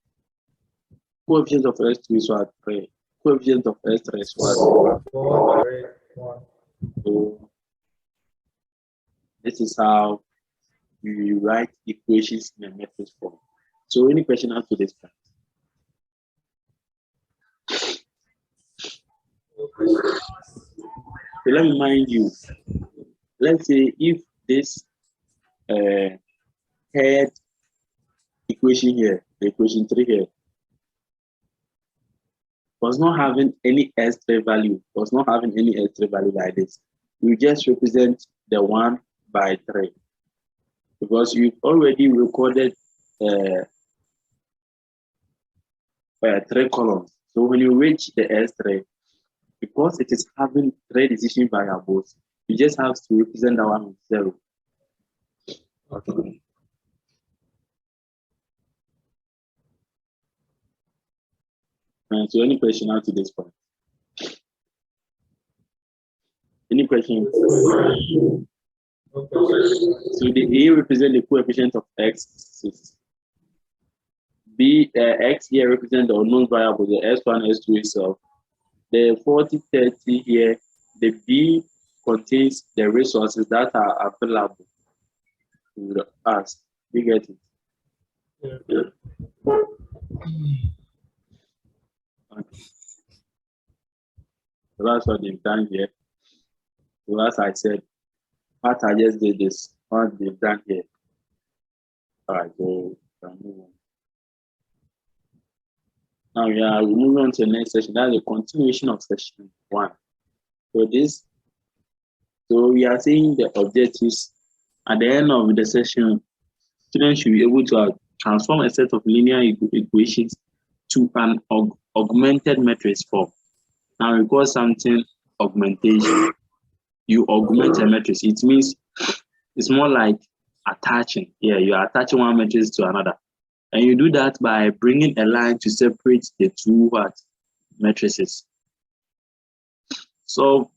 Coefficient of S2 is what? 3. Coefficient of S3 is what? 4, 3, 1. So this is how we write equations in a matrix form. So any question after this part? So let me remind you, let's say if this head equation here, the equation 3 here, was not having any S3 value, was not having any S3 value like this, we just represent the 1 by 3. Because you've already recorded 3 columns. So when you reach the S3, because it is having 3 decision variables, you just have to represent that one with 0. Okay. So any question up to this point? Any question? Okay. So the A represent the coefficient of X. B X here represent the unknown variable, the S1, S2 itself. The 40, 30 here, the B contains the resources that are available to us. You get it? Yeah. Okay. So that's what they've done here. So as I said, what I just did is what they've done here. All right, so move on. Now we are moving on to the next session. That's a continuation of session 1. So we are saying the objectives. At the end of the session, students should be able to transform a set of linear equations to an augmented matrix form. Now we call something augmentation. You augment a matrix. It means it's more like attaching. Yeah, you are attaching one matrix to another. And you do that by bringing a line to separate the two matrices. So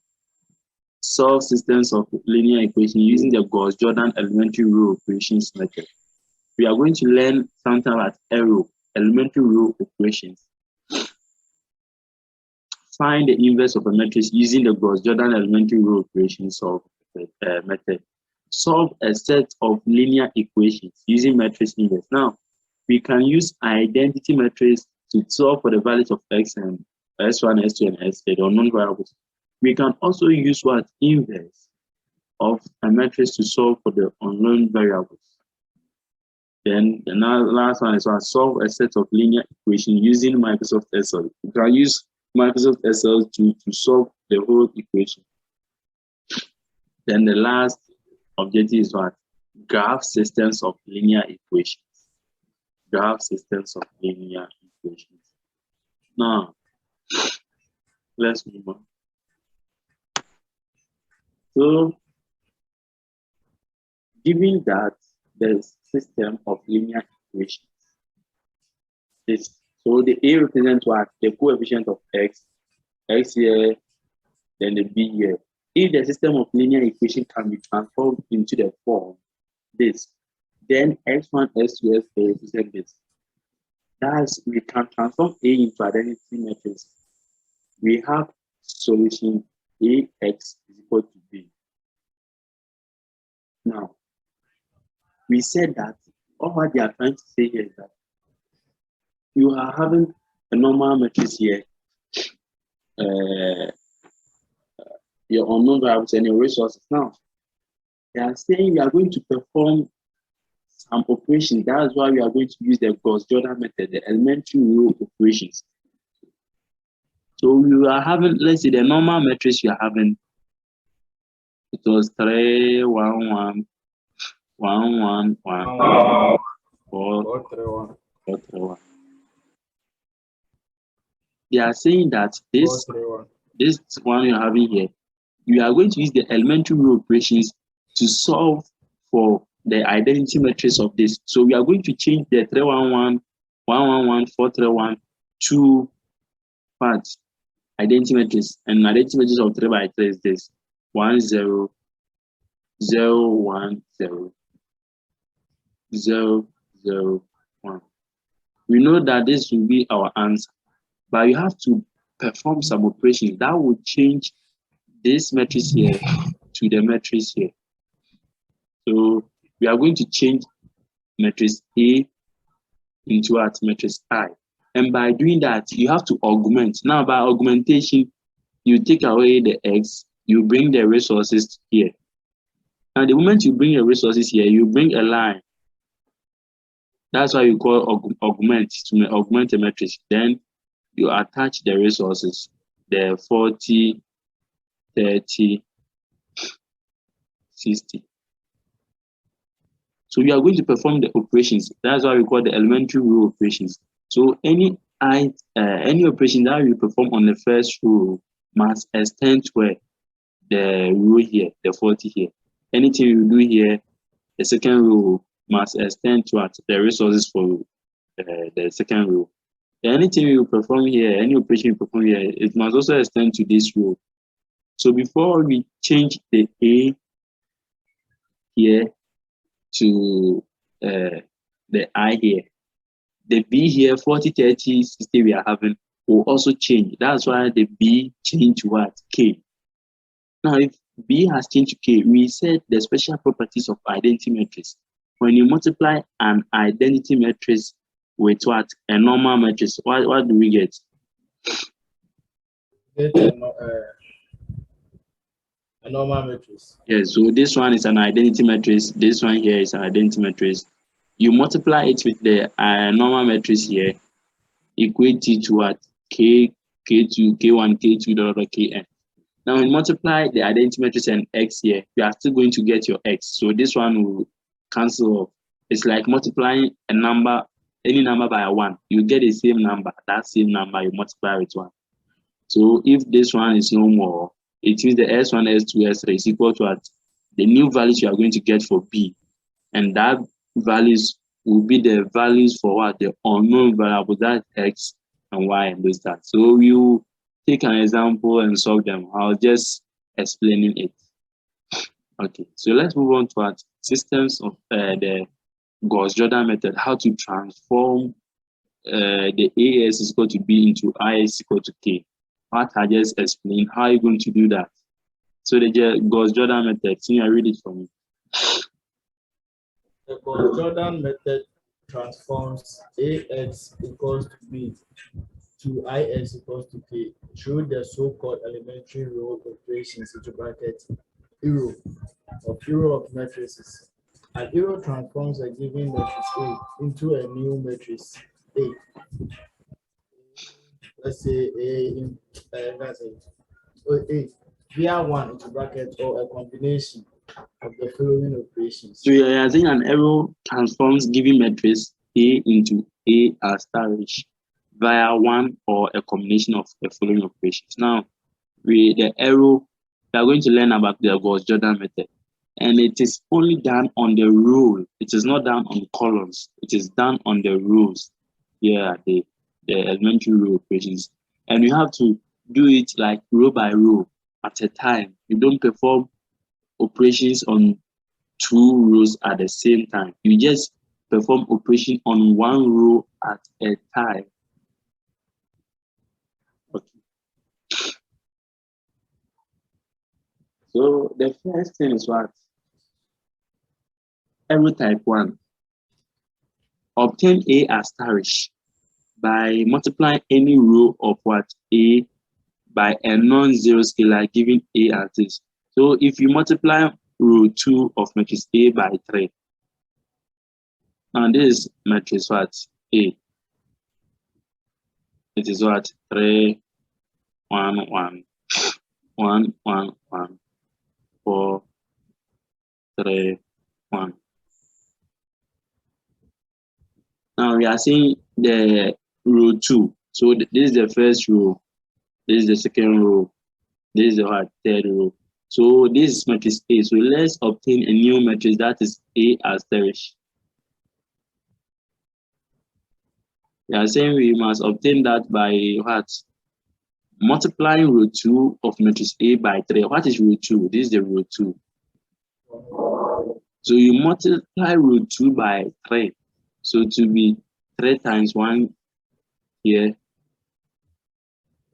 solve systems of linear equations using the Gauss-Jordan elementary row operations method. We are going to learn something about elementary row operations. Find the inverse of a matrix using the Gauss-Jordan elementary row operations method. Solve a set of linear equations using matrix inverse. Now, we can use identity matrix to solve for the values of X and S1, S2, and S3, the unknown variables. We can also use inverse of a matrix to solve for the unknown variables. Then the last one is solve a set of linear equations using Microsoft Excel. You can use Microsoft Excel to solve the whole equation. Then the last objective is graph systems of linear equations. Graph systems of linear equations. Now, let's move on. So, given that the system of linear equations is, so the A represents the coefficient of X here, then the B here. If the system of linear equation can be transformed into the form this, then X1, S2, S3 represent this. Thus, we can transform A into identity matrix. We have solution AX is equal to B. Now, we said that all what they are trying to say here is that you are having a normal matrix here, your unknown variables and your resources. Now, they are saying we are going to perform some operations. That's why we are going to use the Gauss-Jordan method, the elementary row operations. So we are having, let's say the normal matrix you are having, it was 3, 1, 1, 1, 1, 1, 4, 3, 1. 4, 3, 1. They are saying that this one you're having here, you are going to use the elementary row operations to solve for the identity matrix of this. So we are going to change the 3, 1, 1, 1, 1, 1, 4, 3, 1 to parts identity matrix. And identity matrix of 3 by 3 is this 1, 0, 0, 1, 0, 0, 0, 1. We know that this will be our answer, but you have to perform some operations that will change this matrix here to the matrix here. So we are going to change matrix A into matrix I. And by doing that, you have to augment. Now, by augmentation, you take away the X, you bring the resources here. Now, the moment you bring the resources here, you bring a line. That's why you call augment, to augment a matrix. Then you attach the resources, the 40, 30, 60. So we are going to perform the operations. That's why we call the elementary row operations. So any operation that we perform on the first row must extend to the row here, the 40 here. Anything you do here, the second row must extend to the resources for the second row. Anything you perform here, any operation you perform here, it must also extend to this row. So before we change the A here to the I here, the B here, 40, 30, 60 we are having will also change. That's why the B changed to what? K. Now, if B has changed to K, we said the special properties of identity matrix. When you multiply an identity matrix with what? A normal matrix, what do we get? Get a normal matrix. Yes, so this one is an identity matrix. This one here is an identity matrix. You multiply it with the normal matrix here, equate it to what? K, K2, K1, K2, Kn. Now, when you multiply the identity matrix and X here, you are still going to get your X. So this one will cancel off. It's like multiplying a number, any number by a 1. You get the same number. That same number, you multiply with 1. So if this one is no more, it means the S1, S2, S3 is equal to what? The new values you are going to get for B. And that values will be the values for what? The unknown variable, that X and Y and this, that. So you take an example and solve them. I'll just explaining it. Okay, so let's move on to what? Systems of the Gauss-Jordan method, how to transform the AS is equal to B into I is equal to K. What I just explained, how are you going to do that? So the Gauss-Jordan method, can you read it for me? The Gauss-Jordan method transforms AX equals to B to IX equals to K through the so-called elementary row operations into bracket euro of matrices. An euro transforms a given matrix A into a new matrix A. Let's say A via 1 into bracket or a combination of the following operations. So you are saying an arrow transforms given matrix A into A asterisk via 1 or a combination of the following operations. Now, with the arrow, we are going to learn about the Gauss-Jordan method. And it is only done on the row. It is not done on columns. It is done on the rows. Yeah, the elementary row operations. And you have to do it like row by row at a time. You don't perform operations on 2 rows at the same time. You just perform operation on 1 row at a time. Okay. So the first thing is what? Arrow type 1. Obtain A asterisk by multiplying any row of what? A by a non-zero scalar given A as this. So if you multiply row 2 of matrix A by 3, now this is matrix what? A. It is what? 3, 1, 1, 1, 1, 1, 4, 3, 1. Now we are seeing the row 2. So this is the first row. This is the second row. This is the third row. So this is matrix A. So let's obtain a new matrix that is A asterisk. We are saying we must obtain that by what? Multiplying row 2 of matrix A by 3. What is row 2? This is the row 2. So you multiply row 2 by 3. So to be 3 times 1 here.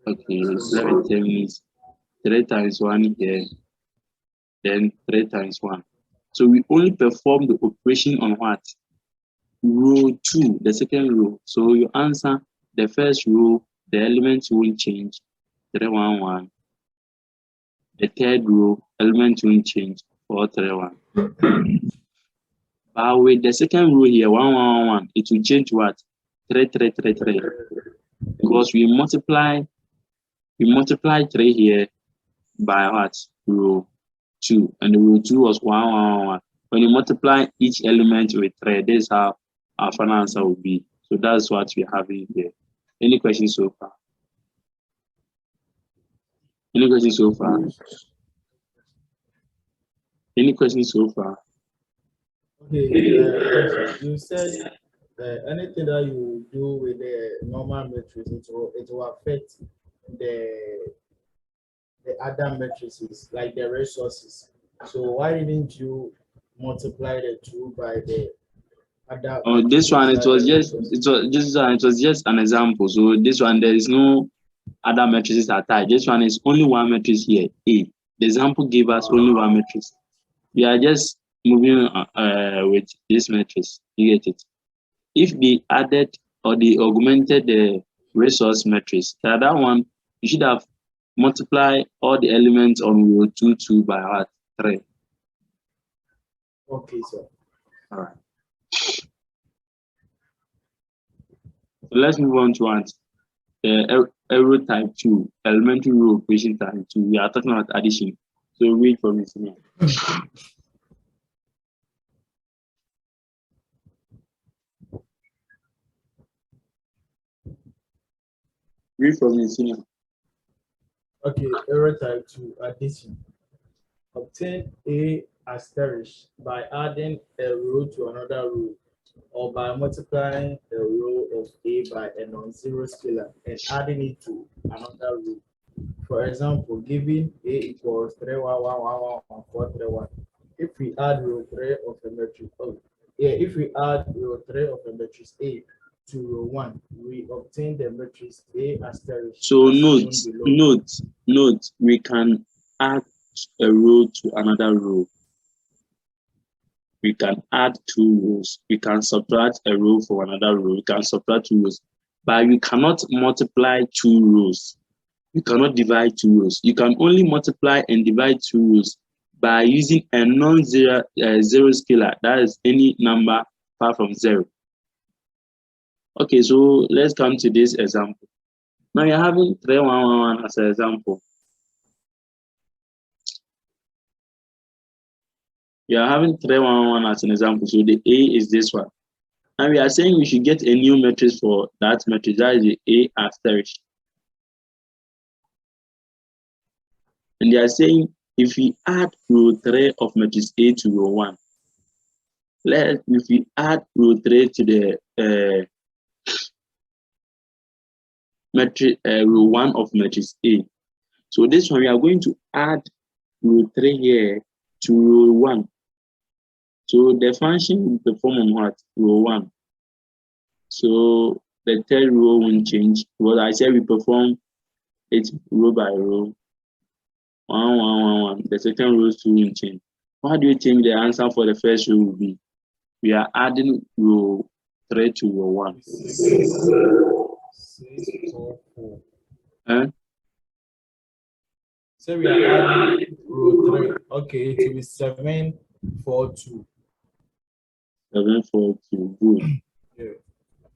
Okay, let me tell you 3 times 1 here. Then 3 times 1. So we only perform the operation on what? Row 2, the second row. So you answer the first row, the elements won't change. 3, 1, 1. The third row, element won't change. 4, 3, 1. But with the second row here, 1, 1, 1, it will change what? 3, 3, 3, 3. Because we multiply 3 here by what? Row 2. And the row 2 was 1, 1, 1. When you multiply each element with 3, this is how our final answer will be. So that's what we have in here. Any questions so far? Any questions so far? Any questions so far? Okay, question. You said anything that you do with the normal matrix, it will affect the other matrices, like the resources. So why didn't you multiply the two by the other Oh, this matrices one, it that was the just resources? it was just an example. So this one, there is no other matrices attached. This one is only one matrix here, A. The example gave us only one matrix. We are just moving with this matrix. You get it? If they added or they augmented the resource matrix, the other one, you should have multiplied all the elements on row 2 by what? 3. Okay, sir. All right. So let's move on to what? Arrow type 2, elementary row operation type 2. We are talking about addition. So wait for me. Read for me, senior. Okay, error type 2, addition. Obtain A asterisk by adding a row to another row, or by multiplying a row of A by a non-zero scalar and adding it to another row. For example, giving A equals 3 1 1 1 1 1 4 3 1. If we add row 3 of a matrix, if we add row 3 of a matrix A to row 1, we obtain the matrix A asterisk. So as note, shown below. note, we can add a row to another row. We can add 2 rows. We can subtract a row for another row. We can subtract 2 rows. But you cannot multiply 2 rows. You cannot divide 2 rows. You can only multiply and divide 2 rows by using a non-zero zero scalar. That is any number far from 0. Okay, so let's come to this example. Now you're having 3 1 1 1 as an example. You are having 3 1 1 as an example. So the A is this one. And we are saying we should get a new matrix for that matrix. That is the A asterisk. And they are saying if we add row 3 of matrix A to row 1, if we add row 3 to the row 1 of matrix A. So this one we are going to add row 3 here to row 1. So the function will perform on what? Row 1. So the third row won't change. What I said we perform it row by row. 1 1 1 1. The second row still won't change. What do you think the answer for the first row will be? We are adding row 3 to row 1. 6 4 4. Huh? So we are adding row 3. Okay, it will be 7 4 2. 7 4 2. Good. Yeah.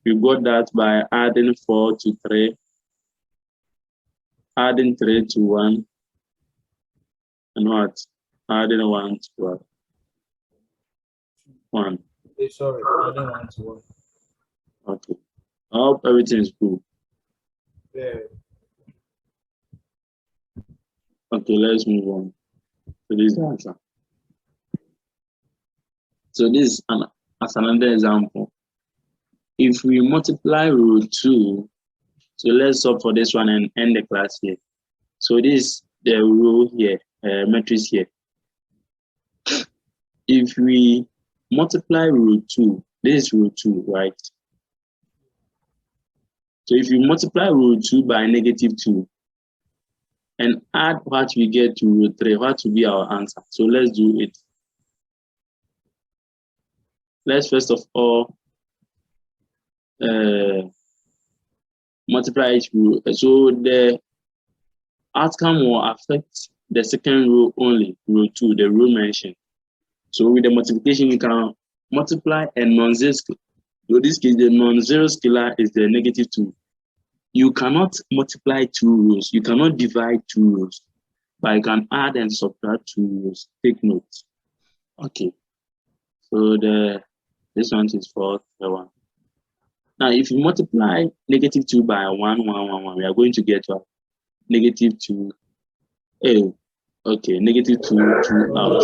We got that by adding 4 to 3, adding 3 to 1, and what? Adding 1 to what? 1. Sorry, adding 1 to 1. Okay. I hope everything is good. Yeah. Okay, let's move on to this answer. So this is as another example. If we multiply row 2, so let's solve for this one and end the class here. So this is the row here, matrix here. If we multiply row 2, this is row 2, right? So if you multiply row 2 by -2 and add what we get to row 3, what will be our answer? So let's do it. Let's first of all multiply each row. So the outcome will affect the second row only, row 2, the row mentioned. So with the multiplication, you can multiply a non-zero scalar. So in this case, the non-zero scalar is the -2. You cannot multiply 2 rows. You cannot divide 2 rows, but you can add and subtract 2 rows. Take note. Okay. So this one is for the 1. Now, if you multiply -2 by 1 1 1 1, we are going to get what? -2. Oh, okay. -2 2 out.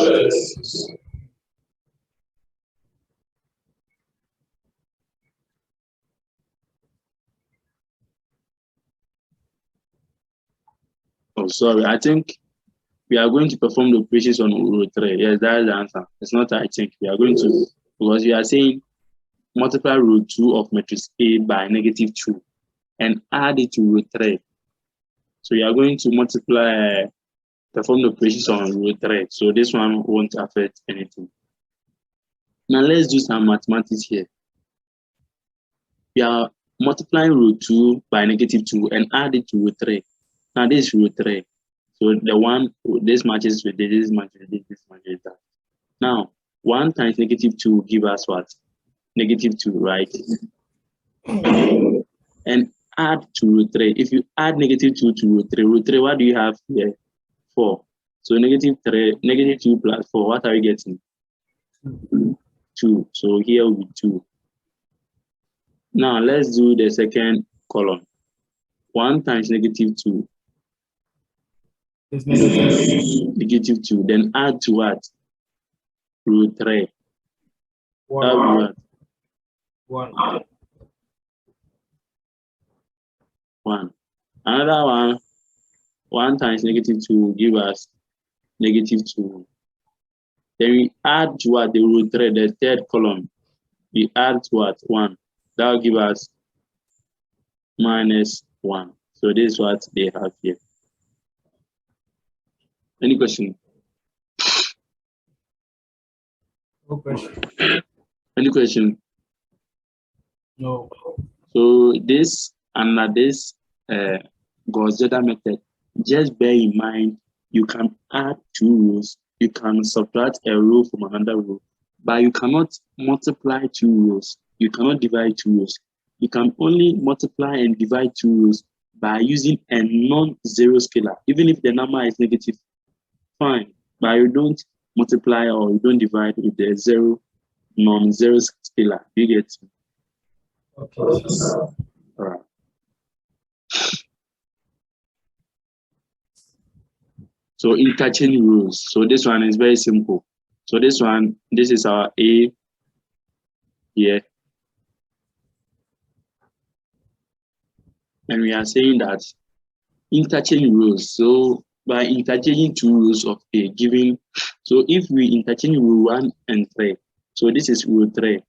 Oh, sorry. I think we are going to perform the operations on row 3. Yes, that is the answer. It's not I think. We are going to, because we are saying multiply row 2 of matrix A by -2 and add it to row 3. So you are going to perform the operations on row 3. So this one won't affect anything. Now let's do some mathematics here. We are multiplying row 2 by -2 and add it to row 3. Now this is row 3. So the one, this matches with this matches with this matches with that. Now 1 times -2 will give us what? -2, right? And add to root 3. If you add -2 to root 3, what do you have here? 4. So -2 plus 4, what are you getting? 2. So here will be 2. Now let's do the second column. 1 times -2 It's -2. -2. Then add to what? Root 3. That will be what? 1. 1. Another one, 1 times -2 will give us -2. Then we add to what? The root 3, the third column. We add to what? 1. That will give us -1. So this is what they have here. Any question? No question. Any question? No. So this under this Gauss-Jordan method, just bear in mind you can add 2 rows, you can subtract a row from another row, but you cannot multiply 2 rows. You cannot divide 2 rows. You can only multiply and divide 2 rows by using a non-zero scalar, even if the number is negative. Fine, but you don't multiply or you don't divide with the non-zero scalar. You get it? Okay. All right. So interchanging rules. So this one is very simple. So this is our A here. And we are saying that interchanging rules. So by interchanging 2 rows of A giving, so if we interchange row 1 and 3, so this is row 3,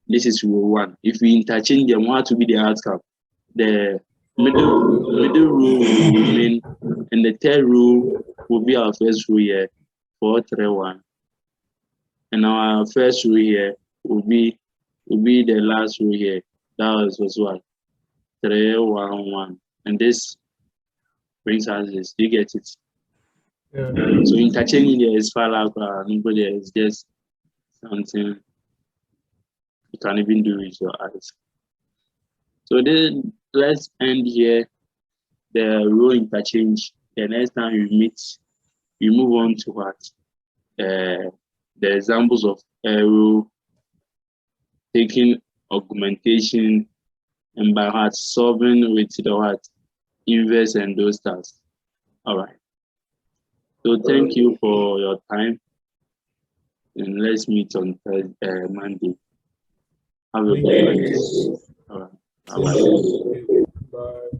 this is row 1. If we interchange them, what will be the outcome? The middle row will remain, and the third row will be our first row here, 4, 3, 1. And our first row here will be the last row here. That was what? 3, 1, 1. And this brings us this. Do you get it? Yeah. So interchanging there is far out, nobody is just something you can even do with your eyes. So then let's end here the row interchange. The next time we meet, we move on to what? The examples of row taking augmentation and by what solving with the what inverse and those tasks. All right. So thank you for your time, and let's meet on Monday. Have a good day. All right. Bye. Bye.